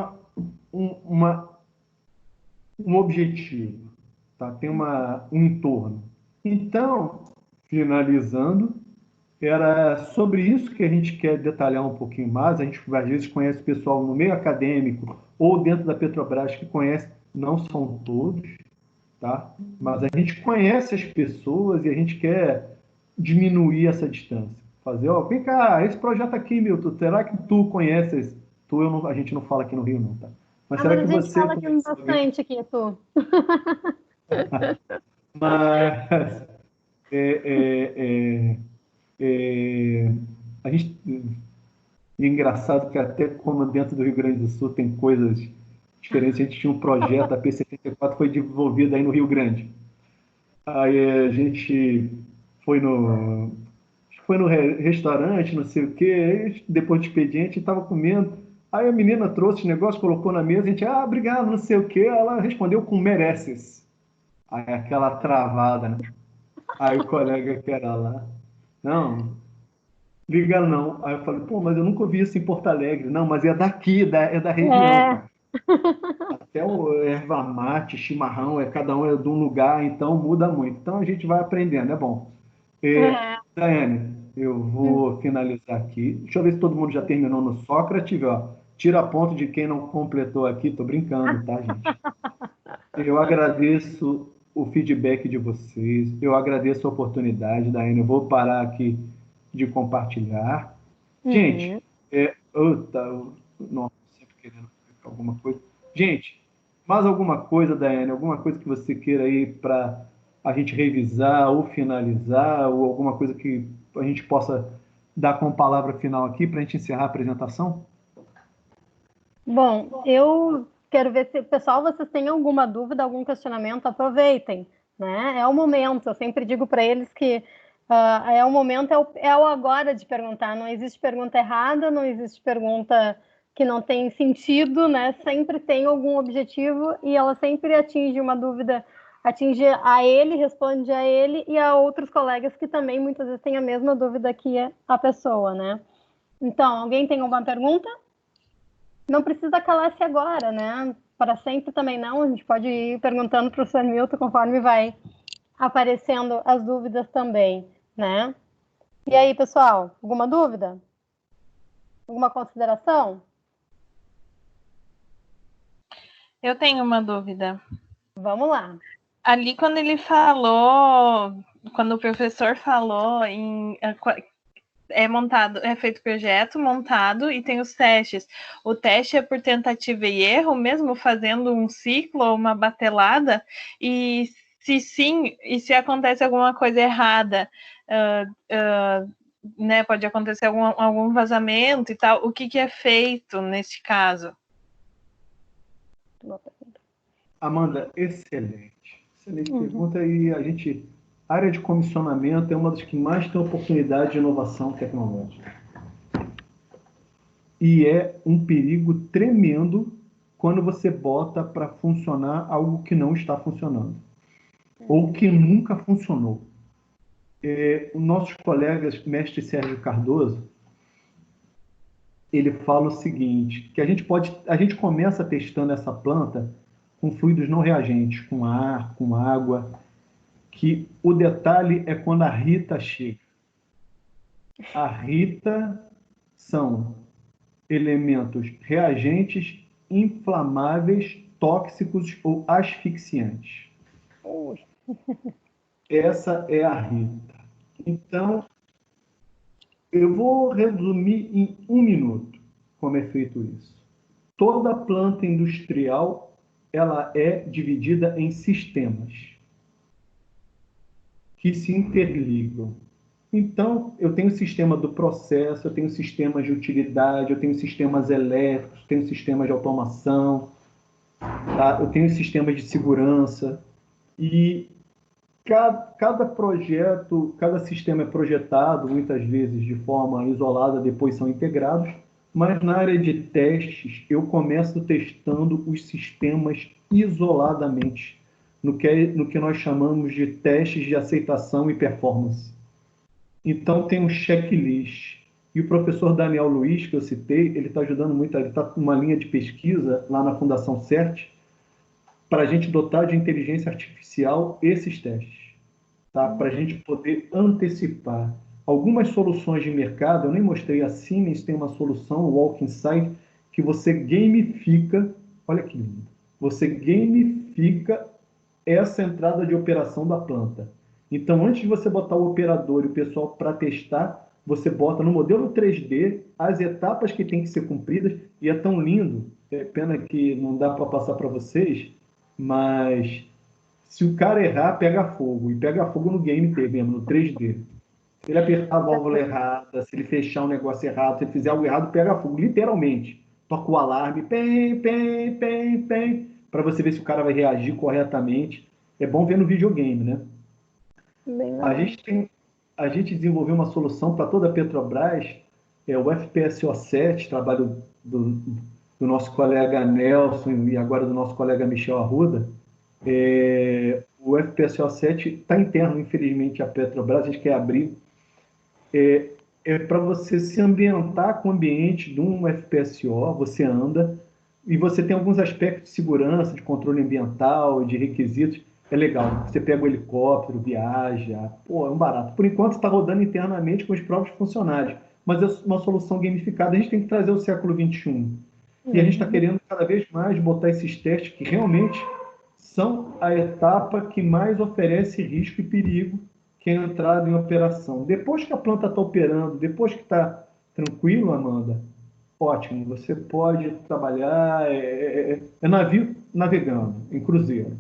S2: objetivo, tá? Tem um entorno. Então, finalizando, era sobre isso que a gente quer detalhar um pouquinho mais. A gente, às vezes, conhece pessoal no meio acadêmico ou dentro da Petrobras que conhece, não são todos, tá? Mas a gente conhece as pessoas e a gente quer diminuir essa distância. Fazer, vem cá, esse projeto aqui, Milton, será que tu conheces? A gente não fala aqui no Rio, não, tá? Mas será que você
S1: fala aqui bastante aqui, tu.
S2: Mas a gente... E é engraçado que até como dentro do Rio Grande do Sul tem coisas diferentes. A gente tinha um projeto, a P74 foi desenvolvida aí no Rio Grande. Aí a gente foi no restaurante, não sei o quê, depois do expediente, estava comendo. Aí a menina trouxe o negócio, colocou na mesa, a gente, obrigado, não sei o quê. Ela respondeu com mereces. Aí aquela travada, né? Aí o colega que era lá, não, liga não. Aí eu falei, mas eu nunca ouvi isso em Porto Alegre. Não, mas é daqui, é da região. Cara. Até o erva mate, chimarrão, cada um é de um lugar, então muda muito. Então a gente vai aprendendo, é bom. Daiane, eu vou finalizar aqui. Deixa eu ver se todo mundo já terminou no Sócrates, ó. Tira ponto de quem não completou aqui, tô brincando, tá, gente? Eu agradeço o feedback de vocês, eu agradeço a oportunidade, Daiane. Eu vou parar aqui de compartilhar. Gente, nossa, sempre querendo alguma coisa. Gente, mais alguma coisa, Daiane? Alguma coisa que você queira aí para a gente revisar ou finalizar, ou alguma coisa que a gente possa dar como palavra final aqui para a gente encerrar a apresentação?
S1: Bom, eu quero ver se, pessoal, vocês têm alguma dúvida, algum questionamento, aproveitem, né? É o momento, eu sempre digo para eles que é o momento, é o agora de perguntar, não existe pergunta errada, não existe pergunta que não tem sentido, né? Sempre tem algum objetivo e ela sempre atinge uma dúvida, atinge a ele, responde a ele e a outros colegas que também muitas vezes têm a mesma dúvida que a pessoa, né? Então, alguém tem alguma pergunta? Não precisa calar-se agora, né? Para sempre também não, a gente pode ir perguntando para o Sr. Milton conforme vai aparecendo as dúvidas também, né? E aí, pessoal, alguma dúvida? Alguma consideração?
S3: Eu tenho uma dúvida.
S1: Vamos lá.
S3: Ali, quando ele falou, quando o professor falou em
S6: é feito o projeto, montado e tem os testes. O teste é por tentativa e erro, mesmo fazendo um ciclo ou uma batelada, e se sim, e se acontece alguma coisa errada, né, pode acontecer algum vazamento e tal, o que é feito nesse caso?
S2: Amanda, excelente. Excelente pergunta. E a área de comissionamento é uma das que mais tem oportunidade de inovação tecnológica. E é um perigo tremendo quando você bota para funcionar algo que não está funcionando. Ou que nunca funcionou. Os nossos colegas, mestre Sérgio Cardoso, ele fala o seguinte, que a gente começa testando essa planta com fluidos não reagentes, com ar, com água, que o detalhe é quando a Rita chega. A Rita são elementos reagentes, inflamáveis, tóxicos ou asfixiantes. Essa é a Rita. Então, eu vou resumir em 1 minuto como é feito isso. Toda planta industrial ela é dividida em sistemas que se interligam. Então, eu tenho o sistema do processo, eu tenho sistemas de utilidade, eu tenho sistemas elétricos, tenho sistemas de automação, tá? Eu tenho sistemas de segurança. E cada projeto, cada sistema é projetado, muitas vezes de forma isolada, depois são integrados, mas na área de testes, eu começo testando os sistemas isoladamente, no que nós chamamos de testes de aceitação e performance. Então, tem um checklist. E o professor Daniel Luiz, que eu citei, ele está ajudando muito, ele está com uma linha de pesquisa lá na Fundação CERT, para a gente dotar de inteligência artificial esses testes, tá? Para a gente poder antecipar. Algumas soluções de mercado, eu nem mostrei, a Siemens tem uma solução, o Walk Inside, que você gamifica, olha que lindo, você gamifica essa entrada de operação da planta. Então, antes de você botar o operador e o pessoal para testar, você bota no modelo 3D as etapas que têm que ser cumpridas, e é tão lindo, é pena que não dá para passar para vocês, mas se o cara errar, pega fogo. E pega fogo no game mesmo, no 3D. Se ele apertar a válvula errada, se ele fechar um negócio errado, se ele fizer algo errado, pega fogo. Literalmente. Toca o alarme, pem, pem, pem, pem, para você ver se o cara vai reagir corretamente. É bom ver no videogame, né? A gente desenvolveu uma solução para toda a Petrobras, o FPSO7, trabalho do nosso colega Nelson e agora do nosso colega Michel Arruda. O FPSO7 está interno, infelizmente, a Petrobras, a gente quer abrir. É para você se ambientar com o ambiente de um FPSO, você anda, e você tem alguns aspectos de segurança, de controle ambiental, de requisitos. É legal, você pega o helicóptero, viaja, pô, é um barato. Por enquanto está rodando internamente com os próprios funcionários, mas é uma solução gamificada. A gente tem que trazer o século XXI. E a gente está querendo cada vez mais botar esses testes que realmente são a etapa que mais oferece risco e perigo, que é a entrada em operação. Depois que a planta está operando, depois que está tranquilo, Amanda, ótimo, você pode trabalhar, navio navegando, em cruzeiro.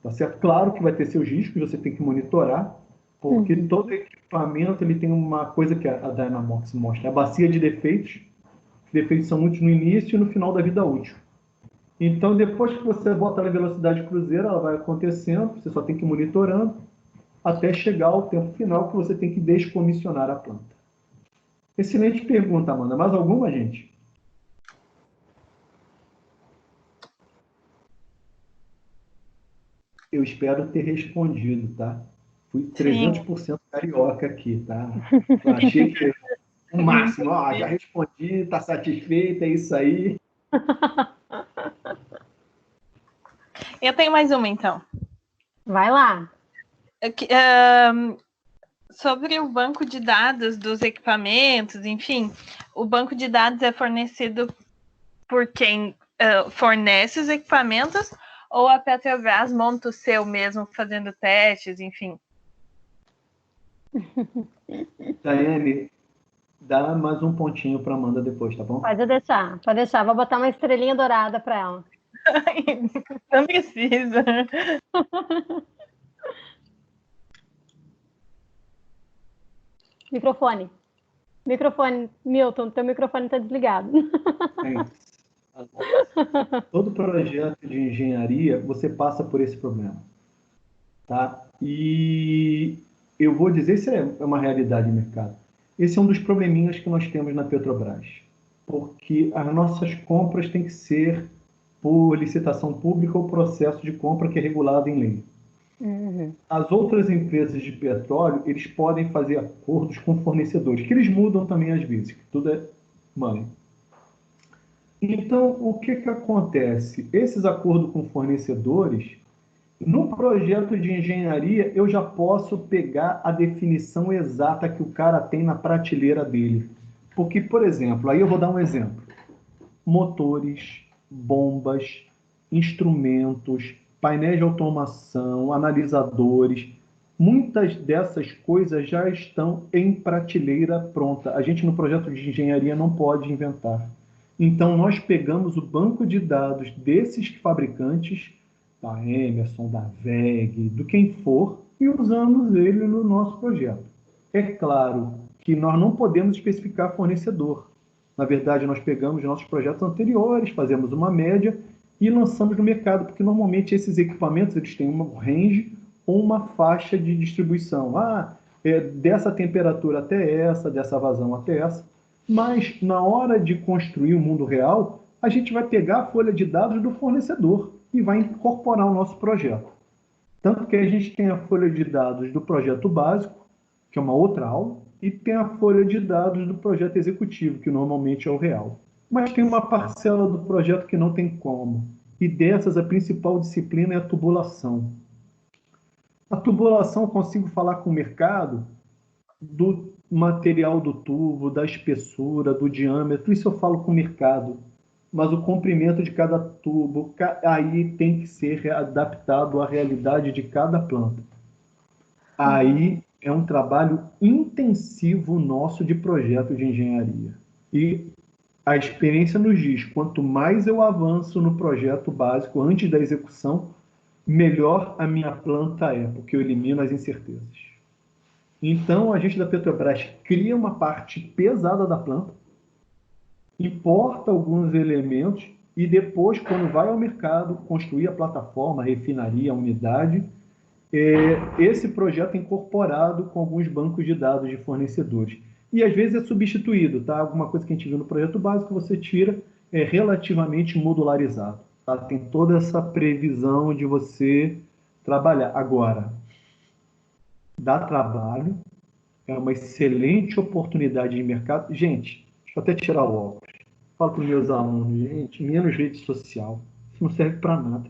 S2: Tá certo? Claro que vai ter seus riscos, você tem que monitorar, porque todo equipamento ele tem uma coisa que a Dynamox mostra, a bacia de defeitos. Os defeitos são muitos no início e no final da vida útil. Então, depois que você bota na velocidade cruzeiro, ela vai acontecendo, você só tem que ir monitorando, até chegar ao tempo final que você tem que descomissionar a planta. Excelente pergunta, Amanda. Mais alguma, gente? Eu espero ter respondido, tá? Fui 300% carioca aqui, tá? Eu achei que o máximo, já respondi, tá satisfeita, é isso aí.
S6: Eu tenho mais uma, então.
S1: Vai lá.
S6: Sobre o banco de dados dos equipamentos, enfim, o banco de dados é fornecido por quem fornece os equipamentos ou a Petrobras monta o seu mesmo fazendo testes, enfim?
S2: Daiane, Dá mais um pontinho para Amanda depois, tá bom?
S1: Pode deixar, pode deixar. Vou botar uma estrelinha dourada para ela.
S6: Não precisa.
S1: Microfone. Milton, teu microfone está desligado.
S2: Todo projeto de engenharia, você passa por esse problema. Tá? E eu vou dizer, isso é uma realidade do mercado. Esse é um dos probleminhas que nós temos na Petrobras. Porque as nossas compras têm que ser por licitação pública ou processo de compra que é regulado em lei.
S1: Uhum.
S2: As outras empresas de petróleo, eles podem fazer acordos com fornecedores, que eles mudam também às vezes, que tudo é money. Então, o que acontece? Esses acordos com fornecedores, no projeto de engenharia, eu já posso pegar a definição exata que o cara tem na prateleira dele. Porque, por exemplo, aí eu vou dar um exemplo. Motores, bombas, instrumentos, painéis de automação, analisadores, muitas dessas coisas já estão em prateleira pronta. A gente no projeto de engenharia não pode inventar. Então nós pegamos o banco de dados desses fabricantes, da Emerson, da WEG, do quem for, e usamos ele no nosso projeto. É claro que nós não podemos especificar fornecedor. Na verdade, nós pegamos nossos projetos anteriores, fazemos uma média e lançamos no mercado, porque normalmente esses equipamentos eles têm um range ou uma faixa de distribuição. Dessa temperatura até essa, dessa vazão até essa. Mas na hora de construir o mundo real, a gente vai pegar a folha de dados do fornecedor e vai incorporar o nosso projeto. Tanto que a gente tem a folha de dados do projeto básico, que é uma outra aula, e tem a folha de dados do projeto executivo, que normalmente é o real. Mas tem uma parcela do projeto que não tem como. E dessas, a principal disciplina é a tubulação. A tubulação, eu consigo falar com o mercado do material do tubo, da espessura, do diâmetro, isso eu falo com o mercado. Mas o comprimento de cada tubo, aí tem que ser adaptado à realidade de cada planta. Aí é um trabalho intensivo nosso de projeto de engenharia. E a experiência nos diz, quanto mais eu avanço no projeto básico antes da execução, melhor a minha planta é, porque eu elimino as incertezas. Então, a gente da Petrobras cria uma parte pesada da planta, importa alguns elementos e depois, quando vai ao mercado, construir a plataforma, a refinaria, a unidade, esse projeto é incorporado com alguns bancos de dados de fornecedores. E às vezes é substituído, tá? Alguma coisa que a gente viu no projeto básico, você tira, é relativamente modularizado. Tá? Tem toda essa previsão de você trabalhar. Agora, dá trabalho, é uma excelente oportunidade de mercado. Gente, deixa eu até tirar o óculos. Falo para os meus alunos, gente, menos rede social. Isso não serve para nada.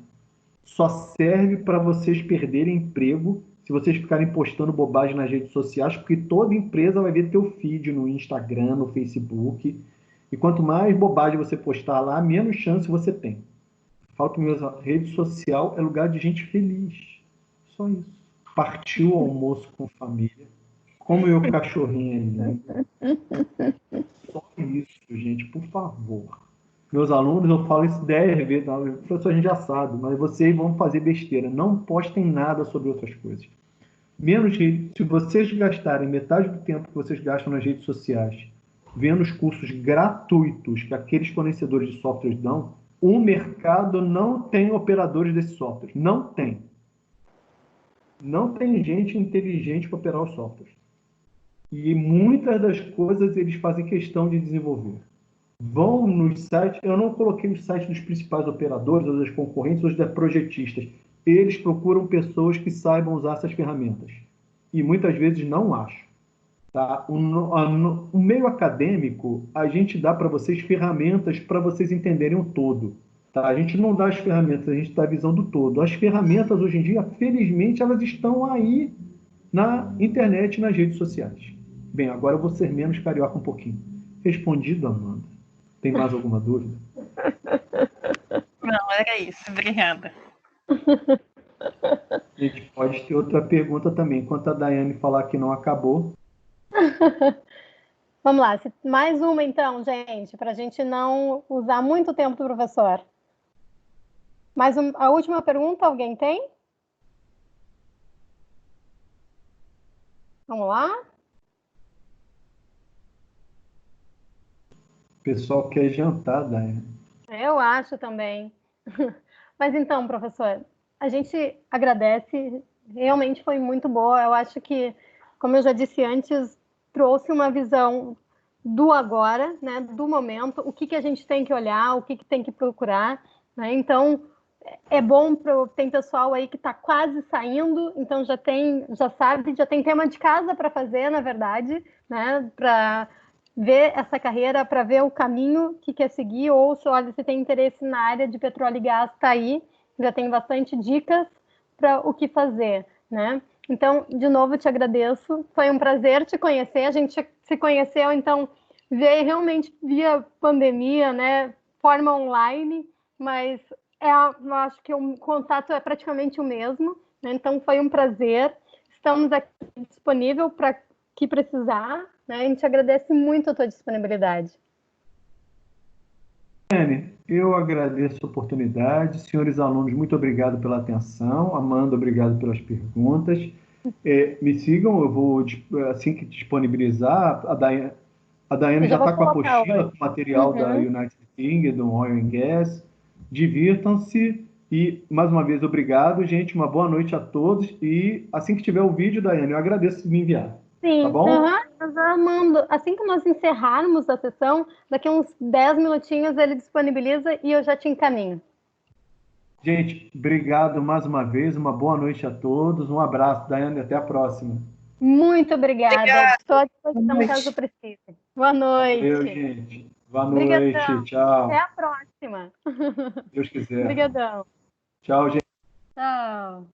S2: Só serve para vocês perderem emprego se vocês ficarem postando bobagem nas redes sociais, porque toda empresa vai ver teu feed no Instagram, no Facebook. E quanto mais bobagem você postar lá, menos chance você tem. Falo para meus rede social é lugar de gente feliz. Só isso. Partiu o almoço com família. Como eu cachorrinho ali. Só isso, gente, por favor. Meus alunos, eu falo isso 10 vezes, professor, a gente já sabe, mas vocês vão fazer besteira. Não postem nada sobre outras coisas. Menos que, se vocês gastarem metade do tempo que vocês gastam nas redes sociais, vendo os cursos gratuitos que aqueles fornecedores de softwares dão, o mercado não tem operadores desses softwares. Não tem. Não tem gente inteligente para operar os softwares. E muitas das coisas eles fazem questão de desenvolver. Vão nos sites, eu não coloquei os sites dos principais operadores, ou das concorrentes, ou das projetistas. Eles procuram pessoas que saibam usar essas ferramentas. E muitas vezes não acham. Tá? O meio acadêmico, a gente dá para vocês ferramentas para vocês entenderem o todo. Tá? A gente não dá as ferramentas, a gente dá a visão do todo. As ferramentas, hoje em dia, felizmente, elas estão aí na internet e nas redes sociais. Bem, agora eu vou ser menos carioca um pouquinho. Respondido, Amanda. Tem mais alguma dúvida?
S6: Não, era isso. Obrigada.
S2: A gente pode ter outra pergunta também. Enquanto a Daiane falar que não acabou.
S1: Vamos lá, mais uma então, gente, para a gente não usar muito tempo do professor. A última pergunta, alguém tem? Vamos lá?
S2: O pessoal quer jantar, Daiane.
S1: Eu acho também. Mas então, professor, a gente agradece, realmente foi muito boa. Eu acho que, como eu já disse antes, trouxe uma visão do agora, né, do momento, o que a gente tem que olhar, o que tem que procurar, né? Então, é bom tem pessoal aí que está quase saindo, então já sabe, já tem tema de casa para fazer, na verdade, né, para ver essa carreira, para ver o caminho que quer seguir, ou se olha, se tem interesse na área de petróleo e gás, está aí, já tem bastante dicas para o que fazer, né? Então, de novo, te agradeço, foi um prazer te conhecer, a gente se conheceu, então, veio realmente via pandemia, né, forma online, mas eu acho que o contato é praticamente o mesmo, né? Então foi um prazer, estamos aqui disponível para que precisar, né? A gente agradece muito a tua disponibilidade.
S2: Eu agradeço a oportunidade. Senhores alunos, muito obrigado pela atenção. Amanda, obrigado pelas perguntas. Me sigam, eu vou, assim que disponibilizar, a Daiane já está com a apostila, com o material da United Kingdom, Oil and Gas. Divirtam-se e, mais uma vez, obrigado, gente. Uma boa noite a todos. E assim que tiver o vídeo, Daiane, eu agradeço me enviar.
S1: Sim,
S2: tá bom?
S1: Amanda, assim que nós encerrarmos a sessão, daqui a uns 10 minutinhos ele disponibiliza e eu já te encaminho.
S2: Gente, obrigado mais uma vez. Uma boa noite a todos. Um abraço, Daiane. Até a próxima.
S1: Muito obrigada. Estou à disposição caso precise. Boa noite.
S2: Valeu, gente. Boa noite.
S1: Obrigadão.
S2: Tchau.
S1: Até a próxima.
S2: Se Deus quiser.
S1: Obrigadão.
S2: Tchau, gente.
S1: Tchau.